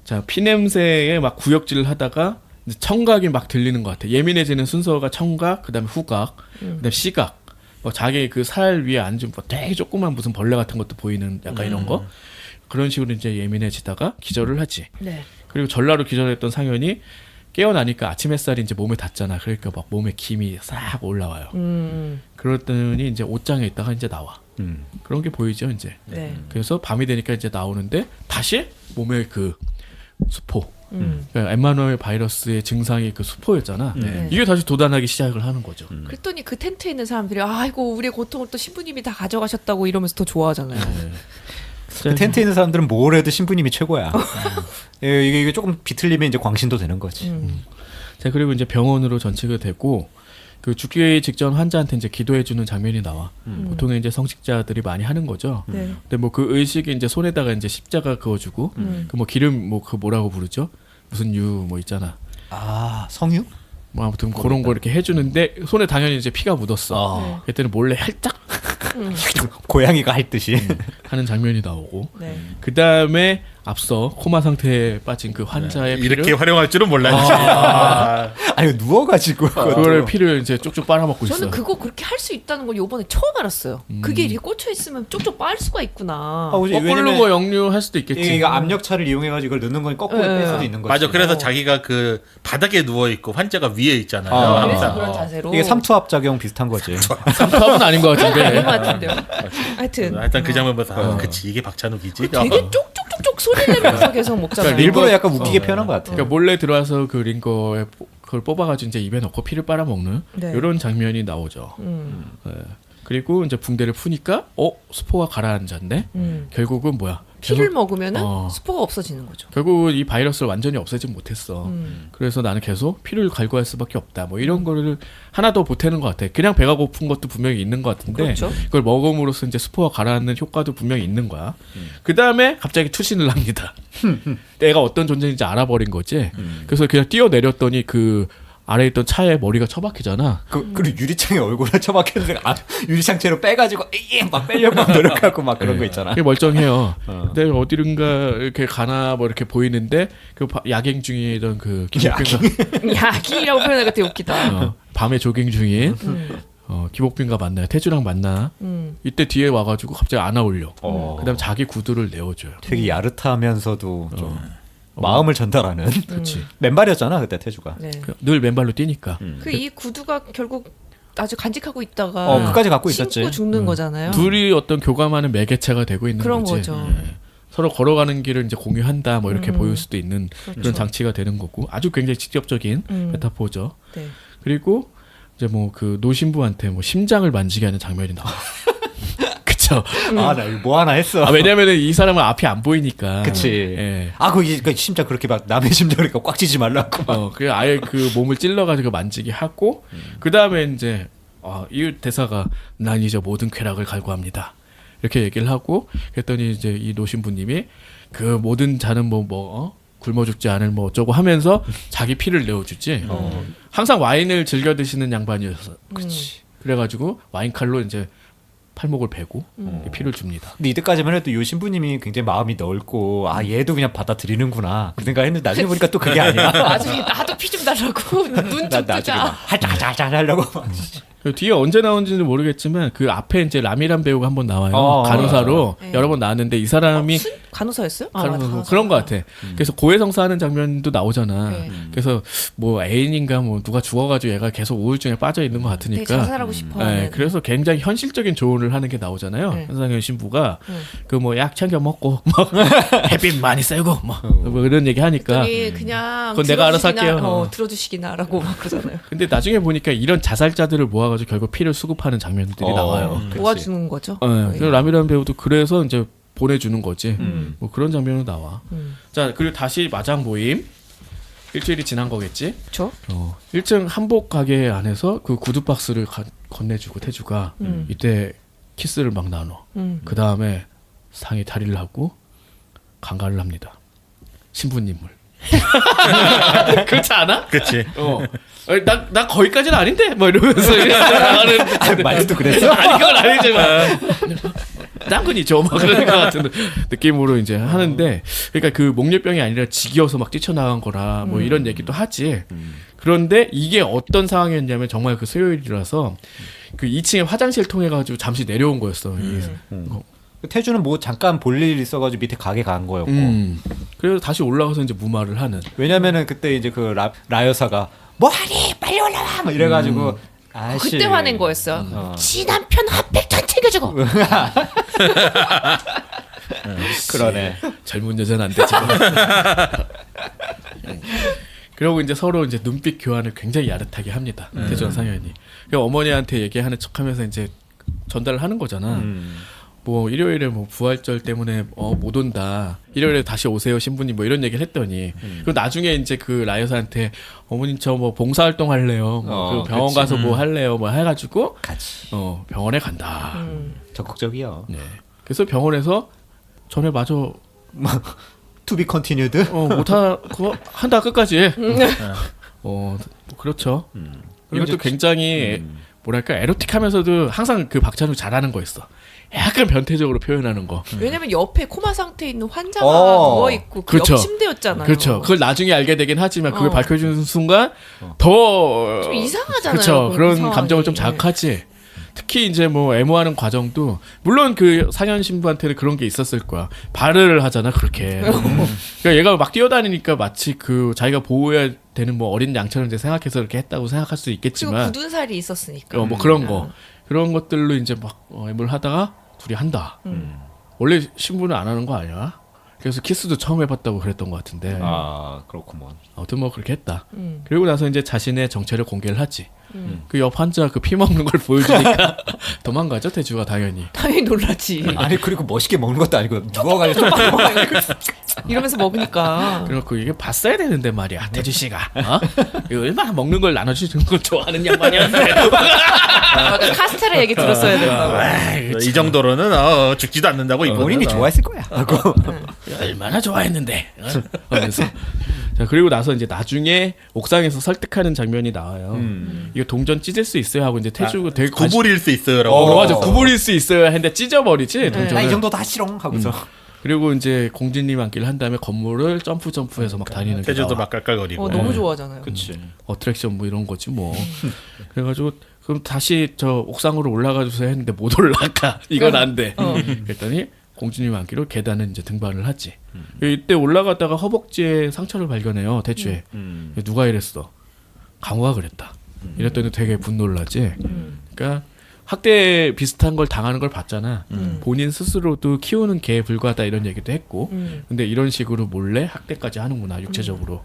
자 피냄새에 막 구역질을 하다가 이제 청각이 막 들리는 것 같아. 예민해지는 순서가 청각, 그다음에 후각, 그다음에 시각. 뭐 자기 그 살 위에 앉은 뭐 되게 조그만 무슨 벌레 같은 것도 보이는 약간 이런 거. 그런 식으로 이제 예민해지다가 기절을 하지. 네. 그리고 전라로 기절했던 상현이 깨어나니까 아침 햇살이 이제 몸에 닿잖아. 그러니까 막 몸에 김이 싹 올라와요. 그랬더니 이제 옷장에 있다가 이제 나와. 그런 게 보이죠 이제. 네. 그래서 밤이 되니까 이제 나오는데 다시 몸에 그 수포. 그러니까 엠마누엘 바이러스의 증상이 그 수포였잖아. 이게 다시 도단하기 시작을 하는 거죠. 그랬더니 그 텐트에 있는 사람들이 아이고 우리의 고통을 또 신부님이 다 가져가셨다고 이러면서 더 좋아하잖아요. 그 텐트에 있는 사람들은 뭘 해도 신부님이 최고야. 이게 조금 비틀리면 이제 광신도 되는 거지. 자 그리고 이제 병원으로 전치가 되고 그 죽기 직전 환자한테 이제 기도해주는 장면이 나와. 보통 이제 성직자들이 많이 하는 거죠. 네. 근데 뭐 그 의식이 이제 손에다가 이제 십자가 그어주고 그 뭐 기름 뭐 그 뭐라고 부르죠? 무슨 유 뭐 있잖아. 아 성유? 뭐 아무튼 그런 거 이렇게 해주는데 손에 당연히 이제 피가 묻었어. 그때는 몰래 살짝 고양이가 할 듯이. 하는 장면이 나오고 네. 그 다음에 앞서 코마 상태에 빠진 그 환자의 피를 이렇게 활용할 줄은 몰랐지. 아니 누워가지고 그거를 피를 이제 쭉쭉 빨아먹고 있어. 저는 그거 그렇게 할 수 있다는 걸 요번에 처음 알았어요. 그게 이렇게 꽂혀 있으면 쪽쪽 빨 수가 있구나. 거꾸로 뭐 역류할 수도 있겠지. 이거 압력차를 이용해가지고 이걸 넣는 건 거꾸로 뺄 수도 있는 거지. 맞아. 그래서 자기가 그 바닥에 누워 있고 환자가 위에 있잖아요. 그래서 항상. 그런 자세로. 이게 삼투압 작용 비슷한 거지. 삼투압은 아닌 것 아닌 것 같은데. 같은데요. 하여튼 하여튼 그 장면 보면서 그치 이게 박찬욱이지. 되게 쪽쪽쪽쪽 소리 내면서 계속 먹잖아요. 그러니까 일부러 약간 웃기게 표현한 것 같아. 그러니까 몰래 들어와서 그 링거에 그걸 뽑아가지고 이제 입에 넣고 피를 빨아먹는 네. 이런 장면이 나오죠. 예. 그리고 이제 붕대를 푸니까 스포가 가라앉았네. 결국은 뭐야? 피를 먹으면은 어. 스포가 없어지는 거죠. 결국은 이 바이러스를 완전히 없애지 못했어. 그래서 나는 계속 피를 갈구할 수밖에 없다. 뭐 이런 거를 하나도 보태는 것 같아. 그냥 배가 고픈 것도 분명히 있는 것 같은데 그렇죠. 그걸 먹음으로써 이제 스포가 가라앉는 효과도 분명히 있는 거야. 그 다음에 갑자기 투신을 합니다. 내가 어떤 존재인지 알아버린 거지. 그래서 그냥 뛰어내렸더니 그 아래에 있던 차에 머리가 처박히잖아. 그리고 유리창에 얼굴을 처박혔는데 유리창채로 빼가지고 막 빼려고 막 노력하고 막 그런 거 있잖아. 그게 멀쩡해요. 근데 어디론가 이렇게 가나 뭐 이렇게 보이는데 그 야갱 중이던 그 기복빈과 야기라고 표현하니까 되게 웃기다. 밤에 조깅 중인 기복빈과 만나요. 태주랑 만나. 이때 뒤에 와가지고 갑자기 안아올려. 그다음 자기 구두를 내어줘요. 되게 야릇하면서도 좀 마음을 전달하는. 그렇지. 맨발이었잖아 그때 태주가. 네. 늘 맨발로 뛰니까. 그 이 구두가 결국 아주 간직하고 있다가 끝까지 갖고 있었지. 신고 죽는 거잖아요. 둘이 어떤 교감하는 매개체가 되고 있는 그런 거지. 거죠. 예. 서로 걸어가는 길을 이제 공유한다 뭐 이렇게 보일 수도 있는 그렇죠. 그런 장치가 되는 거고 아주 굉장히 직접적인 메타포죠. 네. 그리고 이제 뭐 그 노신부한테 뭐 심장을 만지게 하는 장면이 나와. 그쵸. 아 나 이거 뭐 하나 했어. 왜냐면은 이 사람은 앞이 안 보이니까. 그치. 예. 거기 심장 그렇게 막 남의 심장을 꽉 쥐지 말라고. 그 아예 그 몸을 찔러가지고 만지게 하고 그 다음에 이제 이 대사가 난 이제 모든 쾌락을 갈구합니다. 이렇게 얘기를 하고 그랬더니 이제 이 노신부님이 그 모든 자는 굶어 죽지 않을 뭐 어쩌고 하면서 자기 피를 내어주지. 항상 와인을 즐겨 드시는 양반이어서. 그렇지. 그래가지고 와인 칼로 이제 팔목을 베고 피를 줍니다. 근데 이때까지만 해도 요 신부님이 굉장히 마음이 넓고 얘도 그냥 받아들이는구나 그 생각했는데 나중에 보니까 또 그게 아니야. 나중에 나도 피 좀 달라고 눈 좀 나중에 뜨자. 막 할자자자 하려고 막. 그 뒤에 언제 나온지는 모르겠지만 그 앞에 이제 라미란 배우가 한번 나와요. 간호사로 네. 여러 번 나왔는데 이 사람이 간호사였어요? 뭐 그런 것 같아. 그래서 고해성사하는 장면도 나오잖아. 네. 그래서 뭐 애인인가 뭐 누가 죽어가지고 얘가 계속 우울증에 빠져 있는 것 되게 같으니까. 자살하고 싶어. 네, 그래서 굉장히 현실적인 조언을 하는 게 나오잖아요. 네. 현상현 신부가 그 뭐 약 챙겨 먹고 뭐 햇빛 많이 쐬고 뭐 이런 얘기 하니까. 그냥 그건 내가 알아서 할게요. 들어주시기나라고 막 그러잖아요. 근데 나중에 보니까 이런 자살자들을 모아가지고 결국 피를 수급하는 장면들이 나와요. 모아주는 거죠. 그래서 라미란 배우도 그래서 이제 보내주는 거지. 뭐 그런 장면은 나와. 자 그리고 다시 마장 모임. 일주일이 지난 거겠지. 그렇죠. 1층 한복 가게 안에서 그 구두 박스를 건네주고 태주가 이때 키스를 막 나눠. 그 다음에 상의 탈의를 하고 강간을 합니다. 신부님을. 그렇지 않아? 그치. 나 거기까지는 아닌데 뭐 이러면서 나가는 말도 그랬어? 아니 그건 아니지만 딴건이죠 막 그런 것 같은 느낌으로 이제 하는데 그러니까 그 목련병이 아니라 지겨워서 막 뛰쳐나간 거라 뭐 이런 얘기도 하지. 그런데 이게 어떤 상황이었냐면 정말 그 수요일이라서 그 2층에 화장실 통해 가지고 잠시 내려온 거였어. 태주는 뭐 잠깐 볼 일 있어가지고 밑에 가게 간 거였고. 그래서 다시 올라가서 이제 무마를 하는. 왜냐면은 그때 이제 그 라여사가 뭐하니 빨리 올라와 뭐 이래가지고 아씨. 그때 화낸 거였어요. 지 남편 핫팩 전 챙겨주고. 그러네. 젊은 여자는 안 되지. 그리고 이제 서로 이제 눈빛 교환을 굉장히 야릇하게 합니다. 태주와 상현이. 어머니한테 얘기하는 척하면서 이제 전달을 하는 거잖아. 뭐 일요일에 뭐 부활절 때문에 못 온다. 일요일에 다시 오세요 신부님 뭐 이런 얘기를 했더니 그리고 나중에 이제 그 라이어사한테 어머님 저 뭐 봉사활동 할래요. 뭐 병원 그치. 가서 뭐 할래요. 뭐 해가지고 같이. 병원에 간다. 적극적이야. 네. 그래서 병원에서 전에 마저 To be continued. 그거 한다 끝까지 해. 뭐 그렇죠. 이것도 굉장히 뭐랄까 에로틱하면서도 항상 그 박찬욱 잘하는 거였어. 약간 변태적으로 표현하는 거. 왜냐면 옆에 코마 상태에 있는 환자가 어. 누워 있고 그 그렇죠. 옆 침대였잖아요. 그렇죠. 그걸 나중에 알게 되긴 하지만 그걸 어. 밝혀주는 순간 더 좀 이상하잖아요. 그렇죠. 그런 상황이. 감정을 좀 자극하지. 특히 이제 뭐 애모하는 과정도 물론 그 상현 신부한테는 그런 게 있었을 거야. 발을 하잖아 그렇게. 그러니까 얘가 막 뛰어다니니까 마치 그 자기가 보호해야 되는 뭐 어린 양처럼 이제 생각해서 이렇게 했다고 생각할 수 그리고 있겠지만 굳은 살이 있었으니까. 뭐 그런 거 그런 것들로 이제 막 애모를 하다가 둘이 한다. 원래 신부는 안 하는 거 아니야? 그래서 키스도 처음 해봤다고 그랬던 것 같은데 아 그렇구먼. 아무튼 뭐 그렇게 했다. 그리고 나서 이제 자신의 정체를 공개를 하지. 그 옆 환자 그 피 먹는 걸 보여주니까 도망가죠 태주가 당연히. 당연히 놀라지. 아니 그리고 멋있게 먹는 것도 아니고 누워가지고 이러면서 먹으니까. 그래갖고 이게 봤어야 되는데 말이야 태주 씨가 이거 얼마나 먹는 걸 나눠주는 걸 좋아하는 양반이었는데. 카스테라 얘기 들었어야 된다고. 이 정도로는 죽지도 않는다고 이거는. 본인이 좋아했을 거야. 하고 얼마나 좋아했는데. 그래서 자 그리고 나서 이제 나중에 옥상에서 설득하는 장면이 나와요. 이거 동전 찢을 수 있어요 하고 이제 태주가 되게 구부릴 수 있어요라고. 맞아 구부릴 수 있어요 했는데 찢어버리지 동전을. 나 이 정도 다 싫어 하고서. 그리고 이제 공주님 안기를 한 다음에 건물을 점프해서 막 다니는 게 태주도 나와. 막 깔깔거리고. 너무 좋아하잖아요. 그치. 어트랙션 뭐 이런 거지 뭐. 그래가지고 그럼 다시 저 옥상으로 올라가 주세요 했는데 못 올라가. 이건 안 돼. 그랬더니 공주님 안기로 계단을 이제 등반을 하지. 이때 올라가다가 허벅지에 상처를 발견해요. 대추에. 누가 이랬어? 강호가 그랬다. 이랬더니 되게 분노를 하지. 그러니까 학대 비슷한 걸 당하는 걸 봤잖아. 본인 스스로도 키우는 개에 불과하다 이런 얘기도 했고. 근데 이런 식으로 몰래 학대까지 하는구나 육체적으로.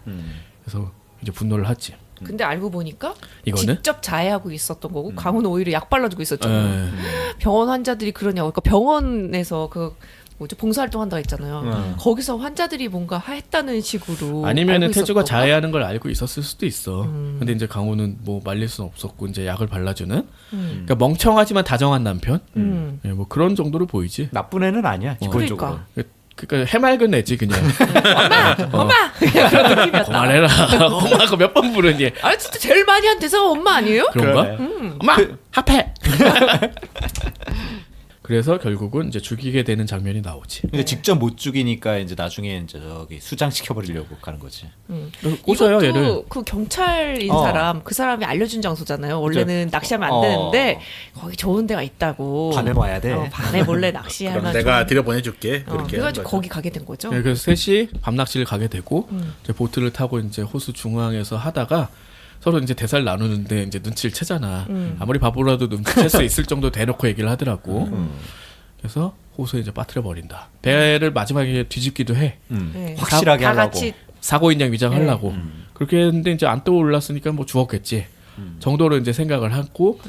그래서 이제 분노를 하지. 근데 알고 보니까 이거는? 직접 자해하고 있었던 거고 강호는 오히려 약 발라주고 있었잖아요. 에. 병원 환자들이 그러냐고. 그러니까 병원에서 그 뭐죠 봉사활동 한다고 했잖아요. 거기서 환자들이 뭔가 했다는 식으로 아니면은 알고 태주가 있었던가? 자해하는 걸 알고 있었을 수도 있어. 근데 이제 강호는 뭐 말릴 수는 없었고 이제 약을 발라주는. 그러니까 멍청하지만 다정한 남편. 예, 뭐 그런 정도로 보이지. 나쁜 애는 아니야 기본적으로. 그러니까 해맑은 애지 그냥. 엄마 그런 느낌이었다. 그만해라. 엄마가 몇 번 부르니. 아 진짜 제일 많이 한 대사가 엄마 아니에요? 그런가? 그래. 엄마 합해. 그래서 결국은 이제 죽이게 되는 장면이 나오지. 근데 직접 못 죽이니까 이제 나중에 이제 저기 수장 시켜버리려고 가는 거지. 꽂아요 이것도 얘를. 그 경찰인 어. 사람 그 사람이 알려준 장소잖아요. 원래는 낚시하면 안 되는데 거기 좋은 데가 있다고. 밤에 와야 돼. 밤에 몰래 그럼 낚시하면 내가 들여보내줄게. 좋은- 그렇게. 그래가지고 한 거죠. 거기 가게 된 거죠. 네, 그래서 셋이 밤낚시를 가게 되고 이제 보트를 타고 이제 호수 중앙에서 하다가 서로 이제 대사를 나누는데 이제 눈치를 채잖아. 아무리 바보라도 눈치챌 수 있을 정도 대놓고 얘기를 하더라고. 그래서 호수에 이제 빠뜨려 버린다. 배를 마지막에 뒤집기도 해. 네. 확실하게 다 하려고. 같이 사고인양 위장하려고. 그렇게 했는데 이제 안 떠올랐으니까 뭐 죽었겠지. 정도로 이제 생각을 하고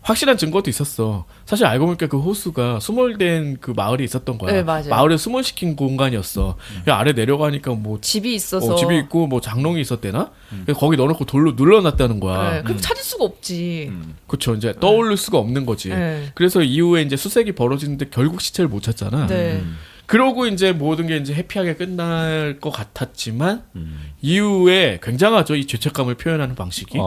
확실한 증거도 있었어. 사실 알고 보니까 그 호수가 수몰된 그 마을이 있었던 거야. 네, 맞아요. 마을에 수몰시킨 공간이었어. 그냥 아래 내려가니까 뭐 집이 있어서 집이 있고 뭐 장롱이 있었대나? 그래서 거기 넣어놓고 돌로 눌러놨다는 거야. 네, 그럼 찾을 수가 없지. 그쵸. 이제 떠올릴 수가 없는 거지. 네. 그래서 이후에 이제 수색이 벌어지는데 결국 시체를 못 찾잖아. 네. 그러고 이제 모든 게 이제 해피하게 끝날 것 같았지만 이후에 굉장하죠. 이 죄책감을 표현하는 방식이.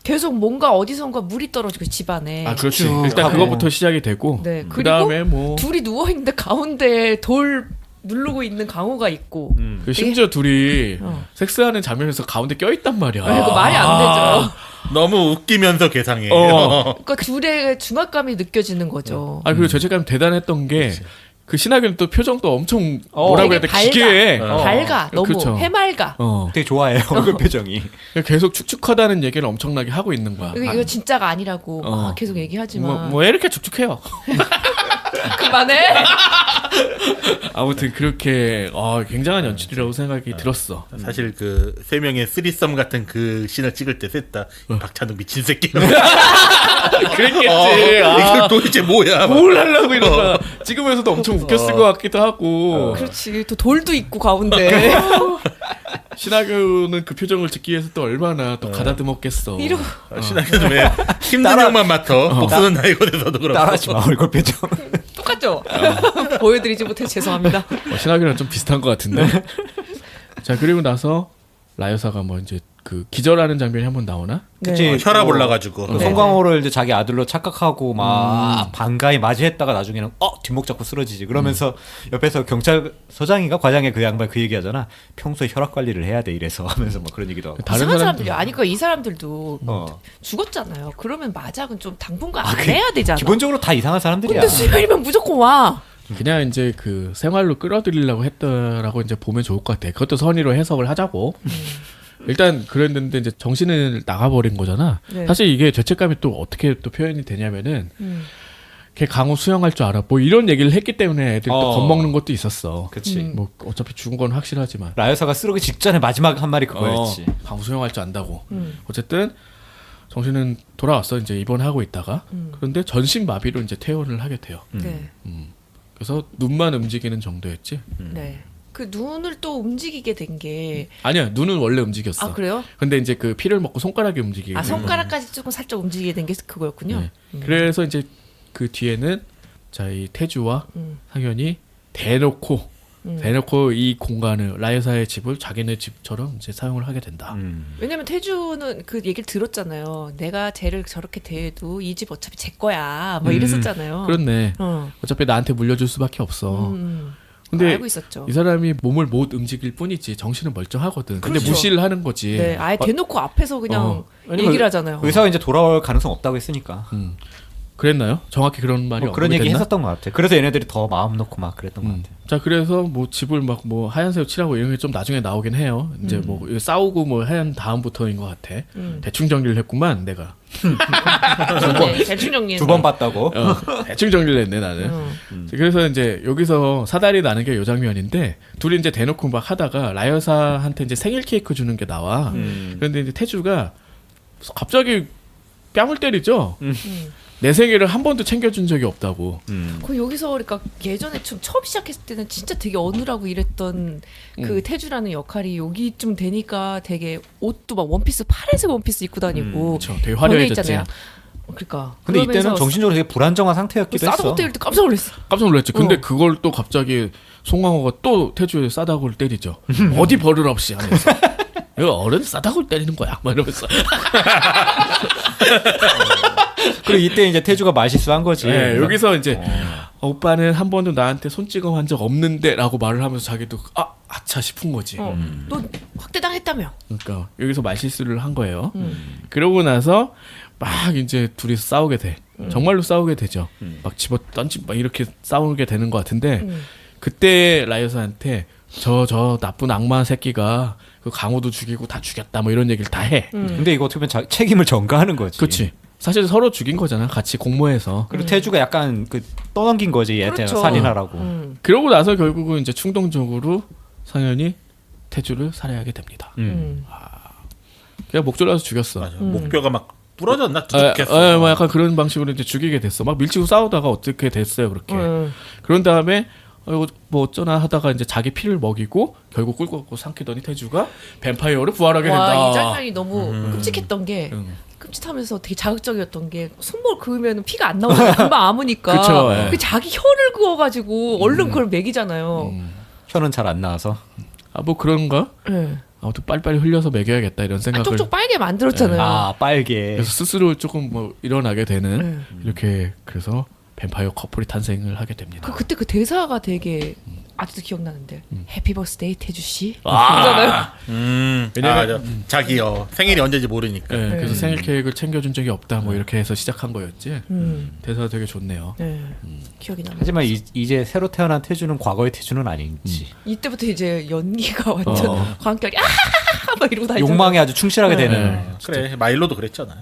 계속 뭔가 어디선가 물이 떨어지고 집안에. 아, 그렇지. 쭉 일단 하고. 그거부터 시작이 되고. 네. 그 그리고 다음에 뭐. 둘이 누워 있는데 가운데 돌 누르고 있는 강호가 있고. 그 심지어 둘이 어. 섹스하는 장면에서 가운데 껴있단 말이야. 이거 말이 안 되죠. 너무 웃기면서 개상해. 그러니까 둘의 중압감이 느껴지는 거죠. 아, 그리고 죄책감이 대단했던 게. 그 신하균 또 표정도 엄청 뭐라고 해야 돼? 되게 기괴해. 밝아. 너무 그렇죠. 해맑아. 되게 좋아해요 그 표정이. 계속 축축하다는 얘기를 엄청나게 하고 있는 거야. 이거 진짜가 아니라고 막 계속 얘기하지만 뭐 이렇게 축축해요. 그만해. 아무튼 그렇게 굉장한 연출이라고 생각이 들었어. 사실 그 세 명의 쓰리썸 같은 그 씬을 찍을 때 셋 다 박찬욱 미친 새끼. 그랬겠지. 이게 도대체 뭐야? 뭘 하려고 이런 거야. 찍으면서도 엄청 웃겼을 것 같기도 하고. 그렇지. 또 돌도 있고 가운데. 신하균은 그 표정을 짓기 위해서 또 얼마나 또 가다듬었겠어. 이러. 신하균은 왜 힘든 형만 맡아? 복수는 나의 곳에서도 그렇고. 따라하지 마 얼굴 표정. 똑같죠? 보여드리지 못해 죄송합니다. 신하균이랑 좀 비슷한 것 같은데. 자 그리고 나서 라여사가 뭐 이제 그 기절하는 장면이 한번 나오나? 그치. 어, 혈압 올라가지고. 그 송강호를 이제 자기 아들로 착각하고 막 반가이 맞이했다가 나중에는 뒷목 잡고 쓰러지지. 그러면서 옆에서 경찰서장인가 과장이 그 양반 그 얘기하잖아. 평소에 혈압 관리를 해야 돼 이래서 하면서 막 그런 얘기도 하고. 다른 이상한 사람들 사람들이 아니 그이 사람들도 어. 죽었잖아요. 그러면 마작은 좀 당분간 안 그 해야 되잖아. 기본적으로 다 이상한 사람들이야. 근데 수요일이면 무조건 와. 그냥 이제 그 생활로 끌어들이려고 했다라고 이제 보면 좋을 것 같아. 그것도 선의로 해석을 하자고. 일단 그랬는데 이제 정신을 나가버린 거잖아. 네. 사실 이게 죄책감이 또 어떻게 또 표현이 되냐면은 걔 강호 수영할 줄 알아. 뭐 이런 얘기를 했기 때문에 애들이 또 겁먹는 것도 있었어. 그치. 뭐 어차피 죽은 건 확실하지만. 라여사가 쓰러기 직전에 마지막 한 말이 그거였지. 강호 수영할 줄 안다고. 어쨌든 정신은 돌아왔어. 이제 입원하고 있다가. 그런데 전신 마비로 이제 퇴원을 하게 돼요. 네. 그래서 눈만 움직이는 정도였지. 네. 그 눈을 또 움직이게 된 게 아니야, 눈은 원래 움직였어. 아 그래요? 근데 이제 그 피를 먹고 손가락이 움직이게. 아 된 거야. 손가락까지 조금 살짝 움직이게 된 게 그거였군요. 네. 그래서 이제 그 뒤에는 자 이 태주와 상현이 대놓고 이 공간을 라이사의 집을 자기네 집처럼 이제 사용을 하게 된다. 왜냐면 태주는 그 얘기를 들었잖아요. 내가 쟤를 저렇게 대해도 이 집 어차피 제 거야. 뭐 이랬었잖아요. 그렇네. 어. 어차피 나한테 물려줄 수밖에 없어. 근데 알고 있었죠. 이 사람이 몸을 못 움직일 뿐이지 정신은 멀쩡하거든. 근데 그렇죠. 무시를 하는 거지. 네, 아예 대놓고 앞에서 그냥 왜냐면 얘기를 하잖아요. 의사가 이제 돌아올 가능성 없다고 했으니까. 그랬나요? 정확히 그런 말이 뭐 그런 언급이 얘기 됐나? 했었던 것 같아. 그래서 얘네들이 더 마음 놓고 막 그랬던 것 같아. 자 그래서 뭐 집을 막 뭐 하얀 새우 칠하고 이런 게 좀 나중에 나오긴 해요. 이제 뭐 싸우고 뭐 한 다음부터인 것 같아. 대충 정리를 했구만 내가. 네, 대충 정리. 2번 봤다고. 대충 정리를 했네 나는. 그래서 이제 여기서 사달이 나는 게 요 장면인데 둘이 이제 대놓고 막 하다가 라여사한테 이제 생일 케이크 주는 게 나와. 그런데 이제 태주가 갑자기 뺨을 때리죠. 내 생일을 한 번도 챙겨준 적이 없다고. 그 여기서 그러니까 예전에 좀 처음 시작했을 때는 진짜 되게 어눌하고 이랬던 그 태주라는 역할이 여기쯤 되니까 되게 옷도 막 원피스 파란색 원피스 입고 다니고 그쵸, 되게 화려해졌지. 있잖아요. 그러니까 근데 이때는 그러면서 정신적으로 되게 불안정한 상태였기도 했어. 싸다고 때릴 때 깜짝 놀랐어. 깜짝 놀랐지. 근데 그걸 또 갑자기 송강호가 또 태주에 싸다구를 때리죠. 어디 버릇 없이 하면서. 이거 어른 싸다구를 때리는 거야. 막 이러면서. 그리고 이때 이제 태주가 말실수한 거지. 네, 여기서 이제 오빠는 한 번도 나한테 손찌검 한 적 없는데라고 말을 하면서 자기도 아차 싶은 거지. 너 확대당했다며. 그러니까 여기서 말실수를 한 거예요. 그러고 나서 막 이제 둘이 싸우게 돼. 정말로 싸우게 되죠. 막 집어 던지 막 이렇게 싸우게 되는 것 같은데 그때 라이어스한테 저 나쁜 악마 새끼가 그 강호도 죽이고 다 죽였다 뭐 이런 얘기를 다 해. 근데 이거 어떻게 보면 책임을 전가하는 거지. 그렇지. 사실 서로 죽인 거잖아. 같이 공모해서. 그리고 태주가 약간 그 떠넘긴 거지 얘한테 그렇죠. 살인하라고. 그러고 나서 결국은 이제 충동적으로 상현이 태주를 살해하게 됩니다. 그냥 목 졸라서 죽였어. 맞아. 목뼈가 막 부러졌나? 두둑했어. 뭐 약간 그런 방식으로 이제 죽이게 됐어. 막 밀치고 싸우다가 어떻게 됐어요, 그렇게. 그런 다음에 뭐 어쩌나 하다가 이제 자기 피를 먹이고 결국 꿀꺽 삼키더니 태주가 뱀파이어로 부활하게 된다. 와, 이 장면이 너무 끔찍했던 게 끔찍하면서 되게 자극적이었던 게 손목을 그으면 피가 안 나오잖아요. 금방 아무니까. 그쵸, 예. 그 자기 혀를 그어가지고 얼른 그걸 먹이잖아요. 혀는 잘 안 나와서. 뭐 그런가? 네. 아무튼 빨리빨리 흘려서 먹여야겠다 이런 생각을. 쪽쪽 빨개 만들었잖아요. 아 빨개. 그래서 스스로 조금 뭐 일어나게 되는 이렇게 그래서 뱀파이어 커플이 탄생을 하게 됩니다. 그때 그 대사가 되게 아직도 기억나는데 해피 버스데이 태주 씨. 왜냐면 자기요 생일이 언제인지 모르니까. 네, 그래서 생일 케이크를 챙겨준 적이 없다 뭐 이렇게 해서 시작한 거였지. 대사 되게 좋네요. 네. 기억이 나요. 하지만 이제 새로 태어난 태주는 과거의 태주는 아니지. 이때부터 이제 연기가 완전 광결이 막 이러고 다니죠. 욕망에 아주 충실하게 되는. 그래 마일로도 그랬잖아.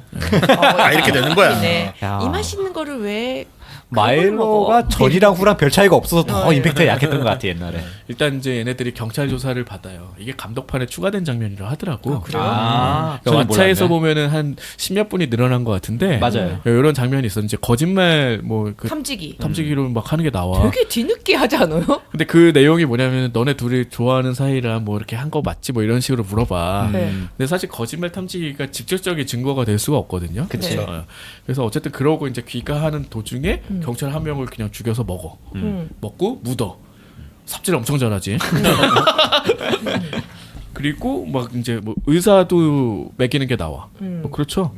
이렇게 되는 거야. 네. 야. 이 맛있는 거를 왜 마일로가 전이랑 후랑 별 차이가 없어서 더 임팩트가 약했던 것 같아 옛날에. 일단 이제 얘네들이 경찰 조사를 받아요. 이게 감독판에 추가된 장면이라 하더라고. 아, 그러니까 왓챠에서 보면은 한 10몇 분이 늘어난 것 같은데 맞아요. 이런 장면이 있어. 이제 거짓말 뭐그 탐지기. 탐지기로 막 하는 게 나와. 되게 뒤늦게 하지 않아요? 근데 그 내용이 뭐냐면 너네 둘이 좋아하는 사이라 뭐 이렇게 한 거 맞지 뭐 이런 식으로 물어봐. 네. 근데 사실 거짓말 탐지기가 직접적인 증거가 될 수가 없거든요. 그쵸. 그래서 어쨌든 그러고 이제 귀가하는 도중에 경찰 한 명을 그냥 죽여서 먹어. 먹고 묻어. 삽질 엄청 잘하지. 그리고 막 이제 뭐 의사도 먹이는 게 나와. 뭐 그렇죠.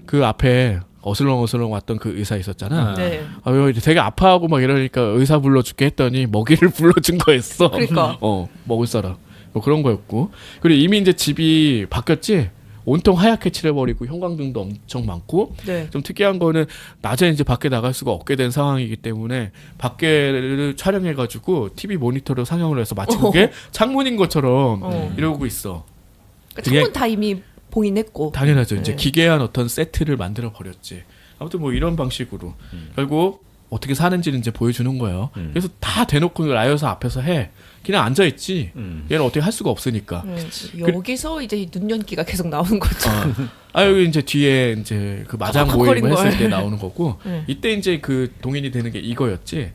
그 앞에 어슬렁어슬렁 왔던 그 의사 있었잖아. 네. 아유 되게 아파하고 막 이러니까 의사 불러줄게 했더니 먹이를 불러준 거였어. 그러니까. 먹을 사람. 뭐 그런 거였고. 그리고 이미 이제 집이 바뀌었지. 온통 하얗게 칠해버리고 형광등도 엄청 많고. 네. 좀 특이한 거는 낮에 이제 밖에 나갈 수가 없게 된 상황이기 때문에 밖에를 촬영해가지고 TV 모니터로 상영을 해서 마치 그게 창문인 것처럼 이러고 있어. 그러니까 창문 다 이미 봉인했고. 당연하죠. 이제 네. 기괴한 어떤 세트를 만들어 버렸지. 아무튼 뭐 이런 방식으로 결국 어떻게 사는지는 이제 보여주는 거예요. 그래서 다 대놓고 라이어사 앞에서 해. 그냥 앉아 있지. 얘는 어떻게 할 수가 없으니까. 여기서 이제 눈연기가 계속 나오는 거죠. 여기 이제 뒤에 이제 그 마장 모임 했을 걸. 때 나오는 거고 네. 이때 이제 그 동인이 되는 게 이거였지.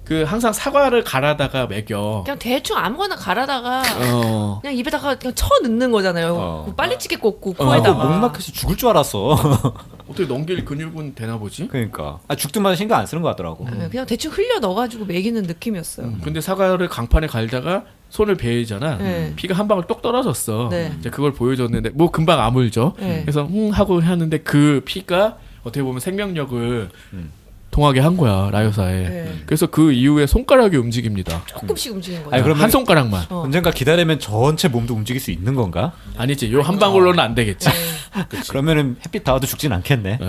그 항상 사과를 갈아다가 먹여. 그냥 대충 아무거나 갈아다가 어. 그냥 입에다가 그냥 쳐 넣는 거잖아요. 그 빨리찌개 꽂고 나도 코에다가. 목 막혀서 죽을 줄 알았어. 어떻게 넘길 근육은 되나 보지? 그러니까 죽든 말든 신경 안 쓰는 것 같더라고. 네, 그냥 대충 흘려 넣어가지고 먹이는 느낌이었어요. 근데 사과를 강판에 갈다가 손을 베이잖아. 네. 피가 한 방울 똑 떨어졌어. 네. 이제 그걸 보여줬는데 뭐 금방 아물죠. 네. 그래서 하고 하는데 그 피가 어떻게 보면 생명력을 통하게 한 거야 라이오사에. 네. 그래서 그 이후에 손가락이 움직입니다. 조금씩 움직이는 거죠. 아니, 그러면- 한 손가락만. 언젠가 기다리면 전체 몸도 움직일 수 있는 건가? 아니지. 요 한 방울로는 안 되겠지. 그러면은 햇빛 닿아도 죽진 않겠네.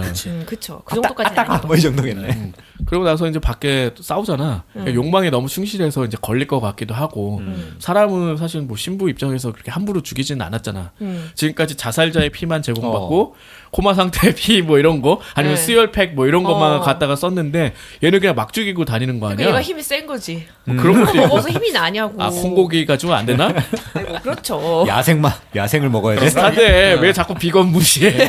그쵸. 그 정도까지는 아니고. 뭐 이 정도겠네. 그러고 나서 이제 밖에 또 싸우잖아. 그러니까 욕망에 너무 충실해서 이제 걸릴 것 같기도 하고. 사람은 사실 뭐 신부 입장에서 그렇게 함부로 죽이지는 않았잖아. 지금까지 자살자의 피만 제공받고 코마 상태의 피 뭐 이런 거 아니면 네. 수혈팩 뭐 이런 것만 어. 갖다가 썼는데 얘는 그냥 막 죽이고 다니는 거 그러니까 아니야? 얘가 힘이 센 거지. 그런 것도 있고. 먹어서 힘이 나냐고. 아 콩고기 가지고 안 되나? 아이고, 그렇죠. 야생을 먹어야 돼. 비슷한데 왜 자꾸 비건 무시해?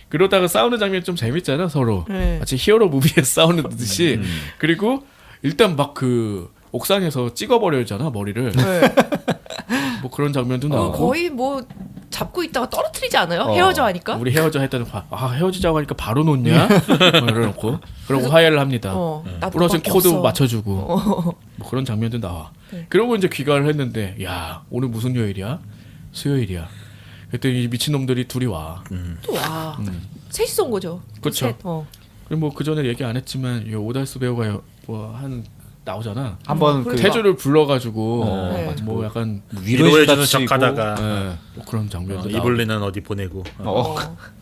그러다가 싸우는 장면 좀 재밌잖아 서로. 네. 마치 히어로 무비에 싸우는 듯이. 그리고 일단 막 그 옥상에서 찍어버려잖아 머리를. 네. 뭐 그런 장면도 나오고. 거의 뭐 잡고 있다가 떨어뜨리지 않아요? 헤어져 하니까? 우리 헤어져 했더니 헤어지자고 하니까 바로 놓냐? 뭐 이러놓고 그러고 화해를 합니다. 나도 부러진 너밖에 코도 없어. 맞춰주고 뭐 그런 장면도 나와. 네. 그러고 이제 귀가를 했는데 야 오늘 무슨 요일이야? 수요일이야. 그랬더니 이 미친놈들이 둘이 와. 또 와. 셋이서 온 거죠. 그쵸. 셋. 그리고 뭐 그 전에 얘기 안 했지만 이 오달수 배우가 뭐 한 나오잖아. 한번 그 태주를 불러가지고 네. 뭐 약간 위로해주는 치고. 척하다가 뭐 그런 장면도 나오고. 이블리는 어디 보내고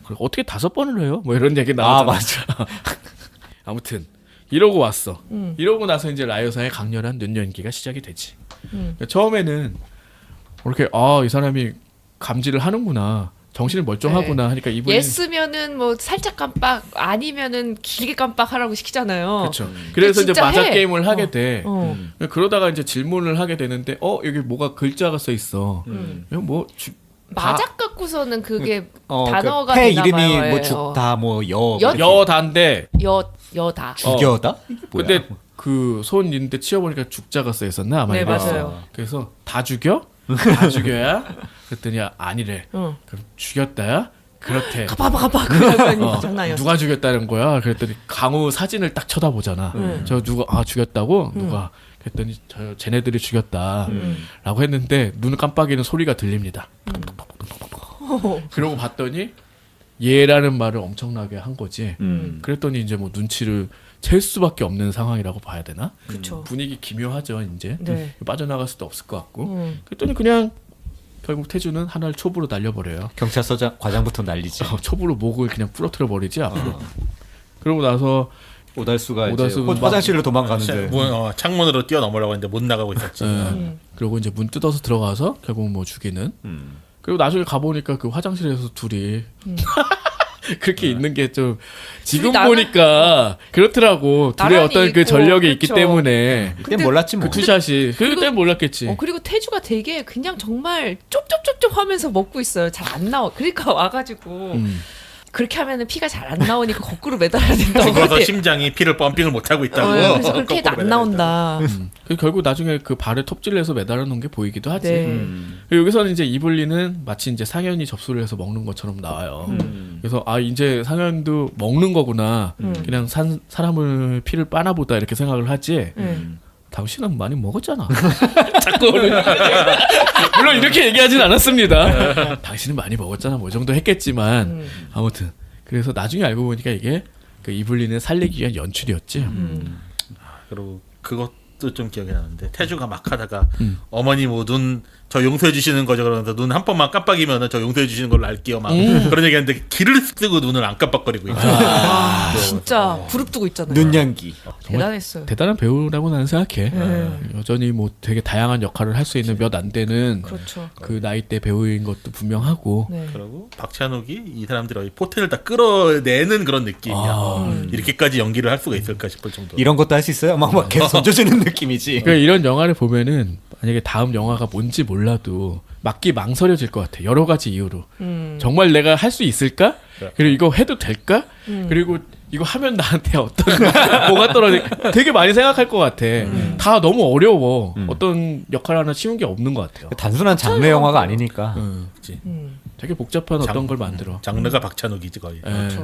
그리고 어떻게 5번을 해요? 뭐 이런 얘기 나오잖아. 맞아. 아무튼 이러고 왔어. 이러고 나서 이제 라이오사의 강렬한 눈연기가 시작이 되지. 처음에는 이렇게 이 사람이 감지를 하는구나. 정신이 멀쩡하구나 하니까 이분이 예스면은 뭐 살짝 깜빡 아니면은 길게 깜빡하라고 시키잖아요. 그렇죠. 그래서 이제 진짜 마작 해. 게임을 하게 돼. 어. 그러다가 이제 질문을 하게 되는데 여기 뭐가 글자가 써 있어. 이거 뭐 마작 갖고서는 그게 그 단어가 폐 되나 이름이 봐요. 뭐 예. 죽다 뭐여 여- 여단데 여다. 죽여다? 뭐야? 근데 그 손 있는데 치워보니까 죽자가 써 있었나 아마 네, 이거. 맞아요. 그래서 다 죽여? 다 죽여야? 그랬더니 아니래. 응. 그럼 죽였다야? 그렇대. 가봐 그 장면이 장난이었어. 누가 죽였다는 거야? 그랬더니 강우 사진을 딱 쳐다보잖아. 저 누가 죽였다고? 누가? 그랬더니 쟤네들이 죽였다라고 했는데 눈 깜빡이는 소리가 들립니다. 그러고 봤더니 얘라는 말을 엄청나게 한 거지. 그랬더니 이제 뭐 눈치를 챌 수밖에 없는 상황이라고 봐야 되나? 그렇죠. 분위기 기묘하죠 이제. 네. 빠져나갈 수도 없을 것 같고. 그랬더니 그냥 결국 태주는 하나를 촉으로 날려버려요. 경찰서장 과장부터 날리지. 촉으로 목을 그냥 부러뜨려 버리지 앞으로. 그러고 나서 오달수가 오달수 이제 화장실로 도망가는데 창문으로 뛰어넘으려고 했는데 못 나가고 있었지. 그리고 이제 문 뜯어서 들어가서 결국 뭐 죽이는. 그리고 나중에 가보니까 그 화장실에서 둘이 그렇게 있는 게 좀 지금 나가- 보니까 그렇더라고. 둘의 나란히 어떤 그 있고, 전력이 있기 그쵸. 때문에 그땐 몰랐지 뭐. 그 투샷이 그때 몰랐겠지. 그리고 태주가 되게 그냥 정말 쩝쩝쩝쩝 하면서 먹고 있어요. 잘 안 나와. 그러니까 와가지고 그렇게 하면은 피가 잘 안 나오니까 거꾸로 매달아야 된다고. 죽어서 그때. 심장이 피를 펌핑을 못 하고 있다고. 그래서 그렇게 해도 거꾸로 안 나온다. 그 결국 나중에 그 발에 톱질해서 매달아 놓은 게 보이기도 하지. 네. 그리고 여기서는 이제 이블리는 마치 이제 상현이 접수를 해서 먹는 것처럼 나와요. 그래서 이제 상현도 먹는 거구나. 그냥 사람을 피를 빠나 보다 이렇게 생각을 하지. 당신은 많이 먹었잖아. 자꾸 물론 이렇게 얘기하진 않았습니다. 당신은 많이 먹었잖아. 뭐 이 정도 했겠지만 아무튼 그래서 나중에 알고 보니까 이게 그 이블린을 살리기 위한 연출이었지. 그리고 그것도 좀 기억이 나는데 태주가 막 하다가 어머니 뭐 눈 저 용서해 주시는 거죠 그러면서 눈 한 번만 깜빡이면은 저 용서해 주시는 걸로 알게요 막 그런 얘기하는데 길을 쓰고 눈을 안 깜빡거리고 있죠. 진짜 부릅뜨고 있잖아요. 눈 연기. 대단했어요. 대단한 배우라고 나는 생각해. 여전히 뭐 되게 다양한 역할을 할 수 있는 몇 안 되는 그렇죠. 그 나이대 배우인 것도 분명하고. 네. 그리고 박찬욱이 이 사람들의 포텐을 다 끌어내는 그런 느낌이야. 이렇게까지 연기를 할 수가 있을까 싶을 정도. 이런 것도 할 수 있어요? 막 계속 던져주는 느낌이지. 그러니까 이런 영화를 보면은 만약에 다음 영화가 뭔지 몰라도 맡기 망설여질 것 같아. 여러 가지 이유로. 정말 내가 할 수 있을까? 그리고 이거 해도 될까? 그리고 이거 하면 나한테 어떤 뭐가 떨어질까? 되게 많이 생각할 것 같아. 다 너무 어려워. 어떤 역할 하나 쉬운 게 없는 것 같아요. 단순한 장르 영화가 아니니까. 그치. 되게 복잡한 어떤 걸 만들어. 장르가 박찬욱이지 거의.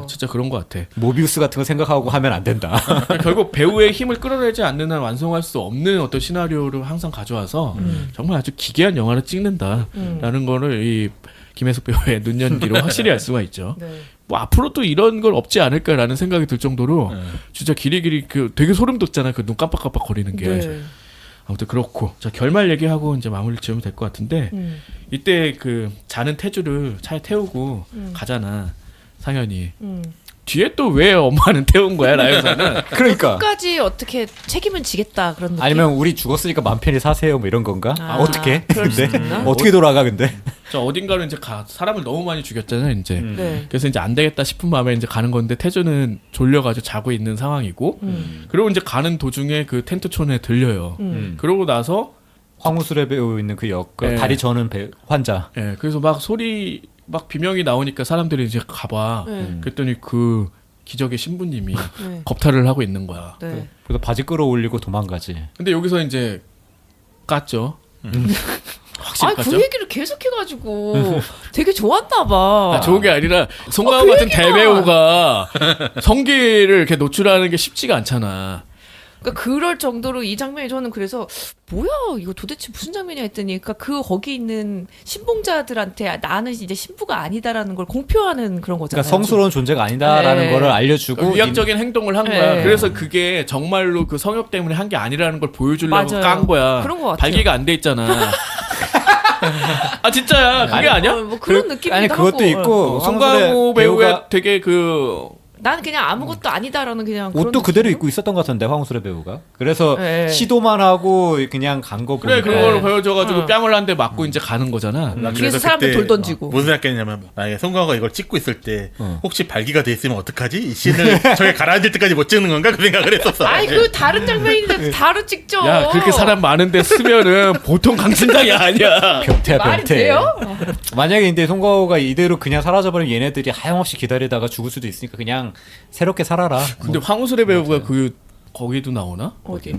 진짜 그런 것 같아. 모비우스 같은 거 생각하고 하면 안 된다. 결국 배우의 힘을 끌어내지 않는 한 완성할 수 없는 어떤 시나리오를 항상 가져와서 정말 아주 기괴한 영화를 찍는다라는 거를 이 김혜숙 배우의 눈 연기로 확실히 알 수가 있죠. 네. 뭐 앞으로 또 이런 걸 없지 않을까라는 생각이 들 정도로 진짜 길이길이 그 되게 소름 돋잖아. 그 눈 깜빡깜빡 거리는 게. 네. 아무튼 그렇고 자 결말 얘기하고 이제 마무리 지으면 될 것 같은데 이때 그 자는 태주를 차에 태우고 가잖아 상현이. 뒤에 또 왜 엄마는 태운 거야 라이언사는? 그러니까. 끝까지 어떻게 책임은 지겠다 그런 느낌. 아니면 우리 죽었으니까 맘 편히 사세요 뭐 이런 건가? 어떻게? 그럴 수 근데 있나? 어떻게 돌아가 근데? 저 어딘가로 이제 사람을 너무 많이 죽였잖아요 이제. 네. 그래서 이제 안 되겠다 싶은 마음에 이제 가는 건데 태주는 졸려가지고 자고 있는 상황이고 그리고 이제 가는 도중에 그 텐트촌에 들려요. 그러고 나서 황우술의 배우 있는 그 역, 네. 다리 저는 환자. 그래서 막 소리 막 비명이 나오니까 사람들이 이제 가봐. 그랬더니 그 기적의 신부님이 네. 겁탈을 하고 있는 거야. 네. 그래서 바지 끌어올리고 도망가지. 근데 여기서 이제 깠죠. 확실히 아, 그 깠죠. 얘기를 계속 해가지고 되게 좋았나 봐. 아, 좋은 게 아니라 송강호 그 같은 얘기가. 대배우가 성기를 이렇게 노출하는 게 쉽지가 않잖아. 그러니까 그럴 정도로 이 장면이 저는 그래서 뭐야 이거 도대체 무슨 장면이야 했더니 그러니까 그 거기 있는 신봉자들한테 나는 이제 신부가 아니다라는 걸 공표하는 그런 거잖아요. 그러니까 성스러운 존재가 아니다라는 네. 거를 알려주고 위약적인 행동을 한 거야. 네. 그래서 그게 정말로 그 성욕 때문에 한 게 아니라는 걸 보여주려고 맞아요. 깐 거야. 그런 것 같아요. 발기가 안 돼 있잖아. 아 진짜야. 그게 아니야? 뭐 그런 느낌이기도 아니 그것도 하고. 있고 송강호 배우의 배우가 되게 그 난 그냥 아무것도 아니다라는 그냥 그런 옷도 그대로 느낌으로? 입고 있었던 것 같은데 황우술의 배우가. 그래서 네. 시도만 하고 그냥 간 거 그래 보니까. 그런 걸 보여줘가지고 뺨을 한 대 맞고 이제 가는 거잖아. 나 뒤에서 그래서 사람들 그때 돌 던지고. 무슨 생각했냐면 만약에 송강호가 이걸 찍고 있을 때 혹시 발기가 돼 있으면 어떡하지? 이 씬을 저게 가라앉을 때까지 못 찍는 건가? 그 생각을 했었어. 아니 그 다른 장면인데 다루 찍죠. 야 그렇게 사람 많은데 쓰면은 보통 강심장이 아니야. 변태야 말이 변태. 돼요? 만약에 근데 송강호가 이대로 그냥 사라져버리면 얘네들이 하염없이 기다리다가 죽을 수도 있으니까 그냥 새롭게 살아라. 근데 황우술의 배우가 그 거기도 나오나? 어디?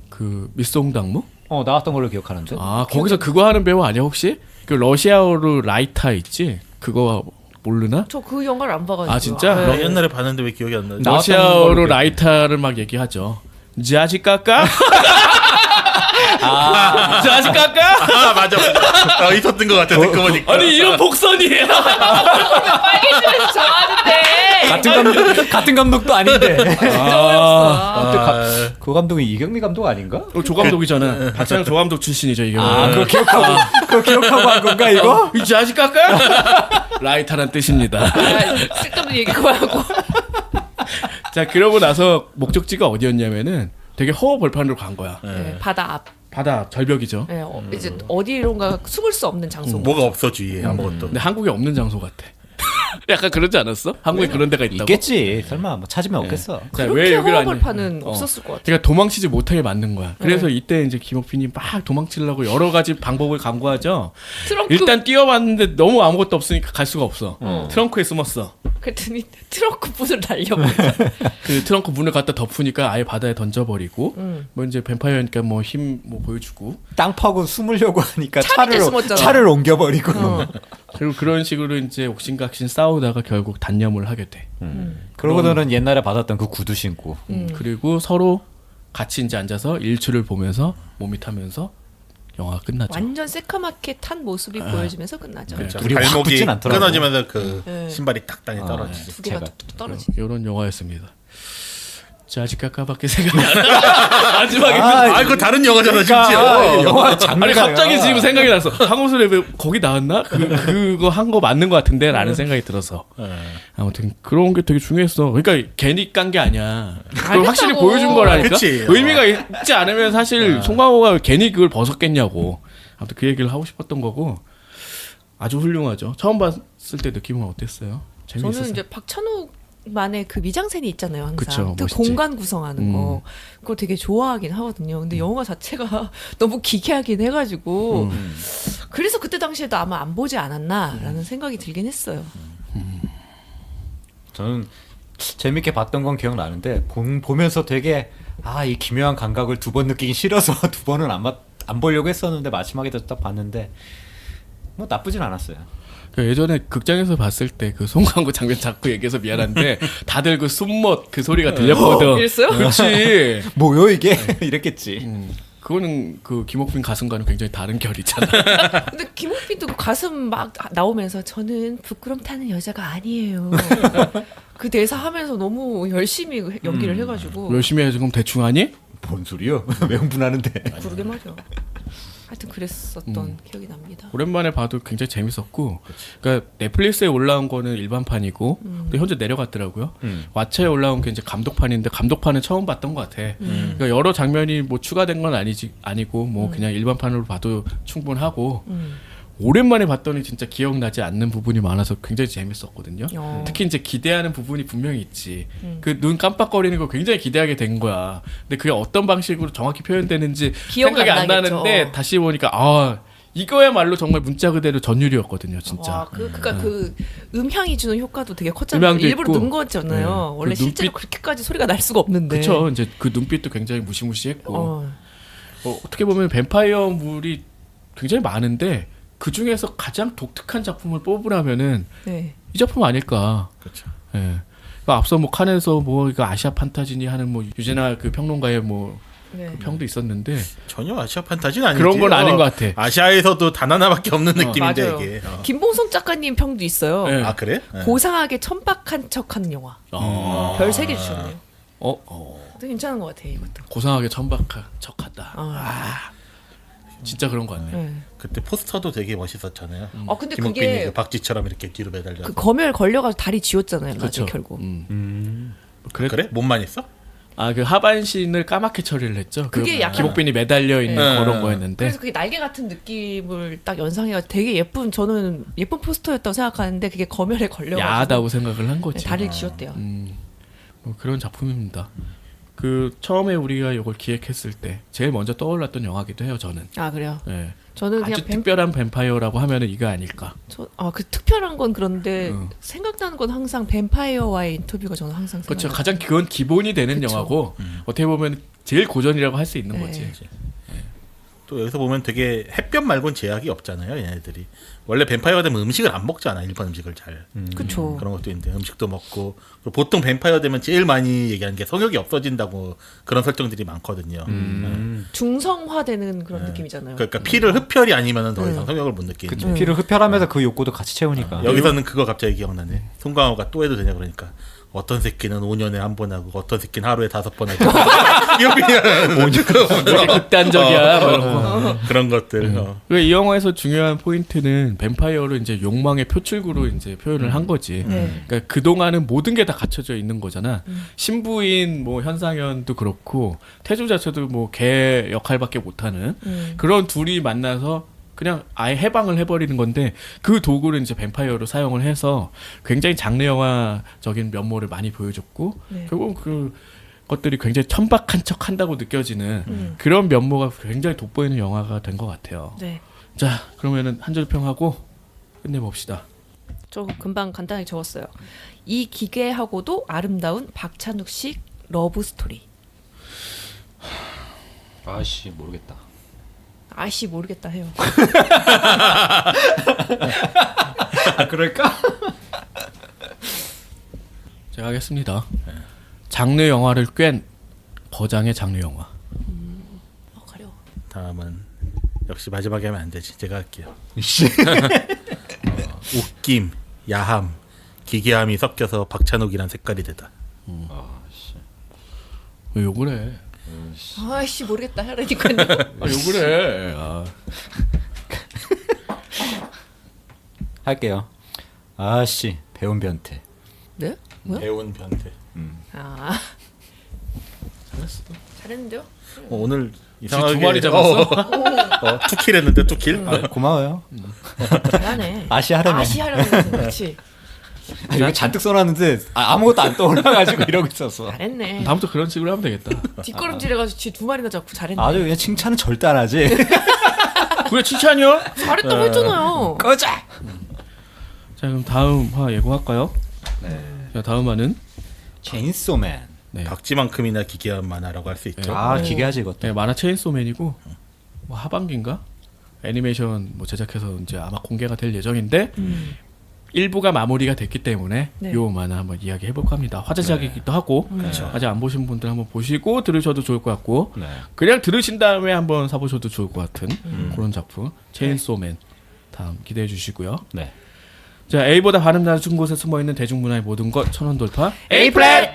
그 미스 홍당무? 나왔던 걸로 기억하는데. 아 거기서 그거 하는 배우 아니야 혹시? 그 러시아어로 라이타 있지? 그거 모르나? 저 그 영화를 안 봐가지고. 아, 진짜? 네. 나 옛날에 봤는데 왜 기억이 안 나지? 나왔던 러시아어로 걸로 라이타를 막 얘기하죠. 자지 까까? 자지 까까? 아 맞아. 있었던 것 같아. 듣고 보니까. 아니 이런 복선이에요. 빨개지면서 좋아하는데. 같은 감독도 아닌데. 아, 그 감독이 이경미 감독 아닌가? 조 감독이잖아. 박찬욱 조 감독 출신이죠 이게. 그거 기억하고 한 건가 이거? 이 자지 까까? 라이타란 뜻입니다. 쓸데없는 얘기 그만하고. 자 그러고 나서 목적지가 어디였냐면은 되게 허허벌판으로 간 거야. 네, 바다 앞. 바다 절벽이죠. 네, 이제 어디론가 숨을 수 없는 장소. 뭐가 없어 주위에 아무것도. 근데 한국에 없는 장소 같아. 약간 그러지 않았어? 한국에 그런 데가 있다고? 있겠지. 설마 뭐 찾으면 없겠어. 자, 그렇게 여기를 안- 허허벌판은 어. 없었을 것 같아. 그러니까 도망치지 못하게 만든 거야. 그래서 이때 이제 김옥빈이 막 도망치려고 여러 가지 방법을 강구하죠. 트렁크. 일단 뛰어봤는데 너무 아무것도 없으니까 갈 수가 없어. 트렁크에 숨었어. 그랬더니 트렁크 문을 날려버려. 그 트렁크 문을 갖다 덮으니까 아예 바다에 던져버리고 뭐 이제 뱀파이어니까 뭐 힘 뭐 보여주고 땅 파고 숨으려고 하니까 차 밑에 숨었잖아. 차를 옮겨버리고. 그리고 그런 식으로 이제 옥신각신 싸우다가 결국 단념을 하게 돼. 그러고는 옛날에 받았던 그 구두 신고. 그리고 서로 같이 이제 앉아서 일출을 보면서 몸이 타면서 영화가 끝나죠. 완전 새카맣게 탄 모습이 보여지면서 끝나죠. 그렇죠. 둘이 확 발목이 붙진 않더라고. 끊어지면서 그 네. 신발이 딱 땅에 떨어지지. 두 개가 제가- 뚝뚝 떨어지. 이런 영화였습니다. 자, 아직 까까밖에 생각이 안 나. 마지막에 아, 이거 다른 영화잖아, 그러니까 심지어. 영화 장르가 아니 갑자기 지금 생각이 났어. 한국소리 왜 거기 나왔나? 그거 한 거 맞는 것 같은데라는 생각이 들어서. 아무튼 그런 게 되게 중요했어. 그러니까 괜히 깐 게 아니야. 그걸 확실히 알겠다고. 보여준 거라니까. 그치. 의미가 있지 않으면 사실 송강호가 괜히 그걸 벗었겠냐고. 아무튼 그 얘기를 하고 싶었던 거고. 아주 훌륭하죠. 처음 봤을 때 느낌은 어땠어요? 재미있었어요. 저는 이제 박찬욱만의 그 미장센이 있잖아요. 항상 그쵸, 그 멋있지. 공간 구성하는 거 그거 되게 좋아하긴 하거든요. 근데 영화 자체가 너무 기괴하긴 해가지고 그래서 그때 당시에도 아마 안 보지 않았나라는 생각이 들긴 했어요. 저는 재밌게 봤던 건 기억나는데 보면서 되게 이 기묘한 감각을 두 번 느끼기 싫어서 두 번은 안 보려고 했었는데 마지막에 딱 봤는데 뭐 나쁘진 않았어요. 그 예전에 극장에서 봤을 때 그 송강호 장면 자꾸 얘기해서 미안한데 다들 그 숨멋 그 소리가 들렸거든. 이랬어요? 그렇지. 뭐요 이게? 이랬겠지. 그거는 그 김옥빈 가슴과는 굉장히 다른 결이잖아. 근데 김옥빈도 그 가슴 막 나오면서 저는 부끄럼 타는 여자가 아니에요. 그 대사 하면서 너무 열심히 연기를 해가지고 열심히 해야지 그럼 대충 하니? 뭔 소리요? 왜 흥분하는데? 그러게 말이야. 하여튼 그랬었던 기억이 납니다. 오랜만에 봐도 굉장히 재밌었고, 그러니까 넷플릭스에 올라온 거는 일반판이고, 근데 현재 내려갔더라고요. 왓챠에 올라온 게 이제 감독판인데 감독판은 처음 봤던 것 같아. 그러니까 여러 장면이 뭐 추가된 건 아니고, 뭐 그냥 일반판으로 봐도 충분하고. 오랜만에 봤더니 진짜 기억나지 않는 부분이 많아서 굉장히 재밌었거든요. 특히 이제 기대하는 부분이 분명히 있지. 그 눈 깜빡거리는 거 굉장히 기대하게 된 거야. 근데 그게 어떤 방식으로 정확히 표현되는지 기억은 생각이 안 안 나겠죠. 나는데 다시 보니까 이거야말로 정말 문자 그대로 전율이었거든요, 진짜. 와, 그러니까 그 음향이 주는 효과도 되게 컸잖아요. 음향도 일부러 있고. 넣은 거잖아요. 네. 원래 그 실제로 눈빛- 그렇게까지 소리가 날 수가 없는데. 그쵸. 이제 그 눈빛도 굉장히 무시무시했고. 어. 어떻게 보면 뱀파이어물이 굉장히 많은데 그 중에서 가장 독특한 작품을 뽑으라면은 네. 이 작품 아닐까. 그렇죠. 예. 그러니까 앞서 뭐 칸에서 뭐 이거 아시아 판타지니 하는 뭐 유재나 그 평론가의 뭐 네. 그 평도 있었는데 전혀 아시아 판타지는 아니지. 그런 건 아닌 것 같아. 아시아에서도 단 하나밖에 없는 느낌인데 맞아요. 이게. 김봉성 작가님 평도 있어요. 네. 아 그래? 네. 고상하게 천박한 척하는 영화. 별 3개 주셨네요. 되게 괜찮은 것 같아요, 이것도. 고상하게 천박한 척하다. 아. 진짜 그런 것 같네. 네. 그때 포스터도 되게 멋있었잖아요. 근데 김옥빈이 그게 그 박쥐처럼 이렇게 뒤로 매달려. 그 검열 걸려가지고 다리 지웠잖아요, 그렇죠. 나중에 결국. 그래? 몸만 있어? 그 하반신을 까맣게 처리를 했죠. 그게 그 약간- 김옥빈이 매달려 있는 네. 그런 거였는데. 그래서 그게 날개 같은 느낌을 딱 연상해가 되게 저는 예쁜 포스터였다고 생각하는데 그게 검열에 걸려가지고 야하다고 생각을 한 거지. 다리를 지웠대요. 뭐 그런 작품입니다. 그 처음에 우리가 이걸 기획했을 때 제일 먼저 떠올랐던 영화기도 해요. 저는. 아 그래요? 예. 저는 아주 그냥 특별한 뱀파이어라고 하면은 이거 아닐까. 그 특별한 건 그런데 생각나는 건 항상 뱀파이어와의 인터뷰가 저는 항상 그렇죠. 생각나요. 가장 그건 기본이 되는 그쵸. 영화고 어떻게 보면 제일 고전이라고 할 수 있는 네. 거지. 또 여기서 보면 되게 햇볕 말고는 제약이 없잖아요. 얘네들이 원래 뱀파이어가 되면 음식을 안 먹잖아. 일반 음식을 잘. 그쵸. 그런 것도 있는데 음식도 먹고 그리고 보통 뱀파이어 되면 제일 많이 얘기하는 게 성욕이 없어진다고 그런 설정들이 많거든요. 중성화되는 그런 느낌이잖아요. 그러니까 피를 흡혈이 아니면 더 이상 성욕을 못 느끼는. 그쵸. 피를 흡혈하면서 그 욕구도 같이 채우니까. 여기서는 그거 갑자기 기억나네. 송강호가 또 해도 되냐 그러니까 어떤 새끼는 5년에 한 번 하고 어떤 새끼는 하루에 5번 하고 되게 극단적이야. 뭐 이런 거. 그런 것들. 그러니까 이 영화에서 중요한 포인트는 뱀파이어를 이제 욕망의 표출구로 이제 표현을 한 거지. 네. 그러니까 그 동안은 모든 게 다 갖춰져 있는 거잖아. 신부인 뭐 현상현도 그렇고 태조 자체도 뭐 개 역할밖에 못하는 그런 둘이 만나서 그냥 아예 해방을 해버리는 건데 그 도구를 이제 뱀파이어로 사용을 해서 굉장히 장르 영화적인 면모를 많이 보여줬고 네. 결국 그 것들이 굉장히 천박한 척 한다고 느껴지는 그런 면모가 굉장히 돋보이는 영화가 된 것 같아요. 네. 자, 그러면은 한 줄 평하고 끝내봅시다. 저 금방 간단하게 적었어요. 이 기괴하고도 아름다운 박찬욱식 러브 스토리. 아씨 모르겠다. 아씨 모르겠다 해요. 그럴까? 제가 하겠습니다. 장르 영화를 꿰 거장의 장르 영화. 가려. 다음은 역시 마지막에 하면 안 되지. 제가 할게요. 웃김, 야함, 기괴함이 섞여서 박찬욱이란 색깔이 되다. 왜 욕을 해? 아씨 모르겠다 하라니까요. 아, 욕을 해. 아. 할게요. 아씨 배운 변태. 네? 뭐야? 배운 변태. 아 잘했어. 잘했는데요? 오늘 이상하게 두 마리 잡았어? 투킬 했는데 투킬. 아, 고마워요. 잘하네. 아시하려면. 아시하려면 그렇지. 이거 잔뜩 써놨는데 아무것도 안 떠올라가지고 이러고 있었어. 잘했네. 다음부터 그런 식으로 하면 되겠다. 뒷걸음질해가지고 쥐 2마리나 잡고 잘했네. 아주 그냥 칭찬은 절대 안 하지. 그게 칭찬이야? 잘했다고 했잖아요. 꺼져. 자 그럼 다음 화 예고할까요? 네. 자 다음 화는 체인소맨. 네. 박쥐만큼이나 기괴한 만화라고 할 수 있죠. 아 기괴하지 이것도. 네, 만화 체인소맨이고 뭐 하반기인가 애니메이션 뭐 제작해서 이제 아마 공개가 될 예정인데 일부가 마무리가 됐기 때문에 네. 요 만화 한번 이야기 해볼까 합니다. 화제작이기도 하고 아직 안 보신 분들 한번 보시고 들으셔도 좋을 것 같고 네. 그냥 들으신 다음에 한번 사보셔도 좋을 것 같은 그런 작품 체인소맨 다음 기대해 주시고요. 네. 자 A보다 발음 낮은 곳에 숨어있는 대중문화의 모든 것 천원 돌파 A 플랫.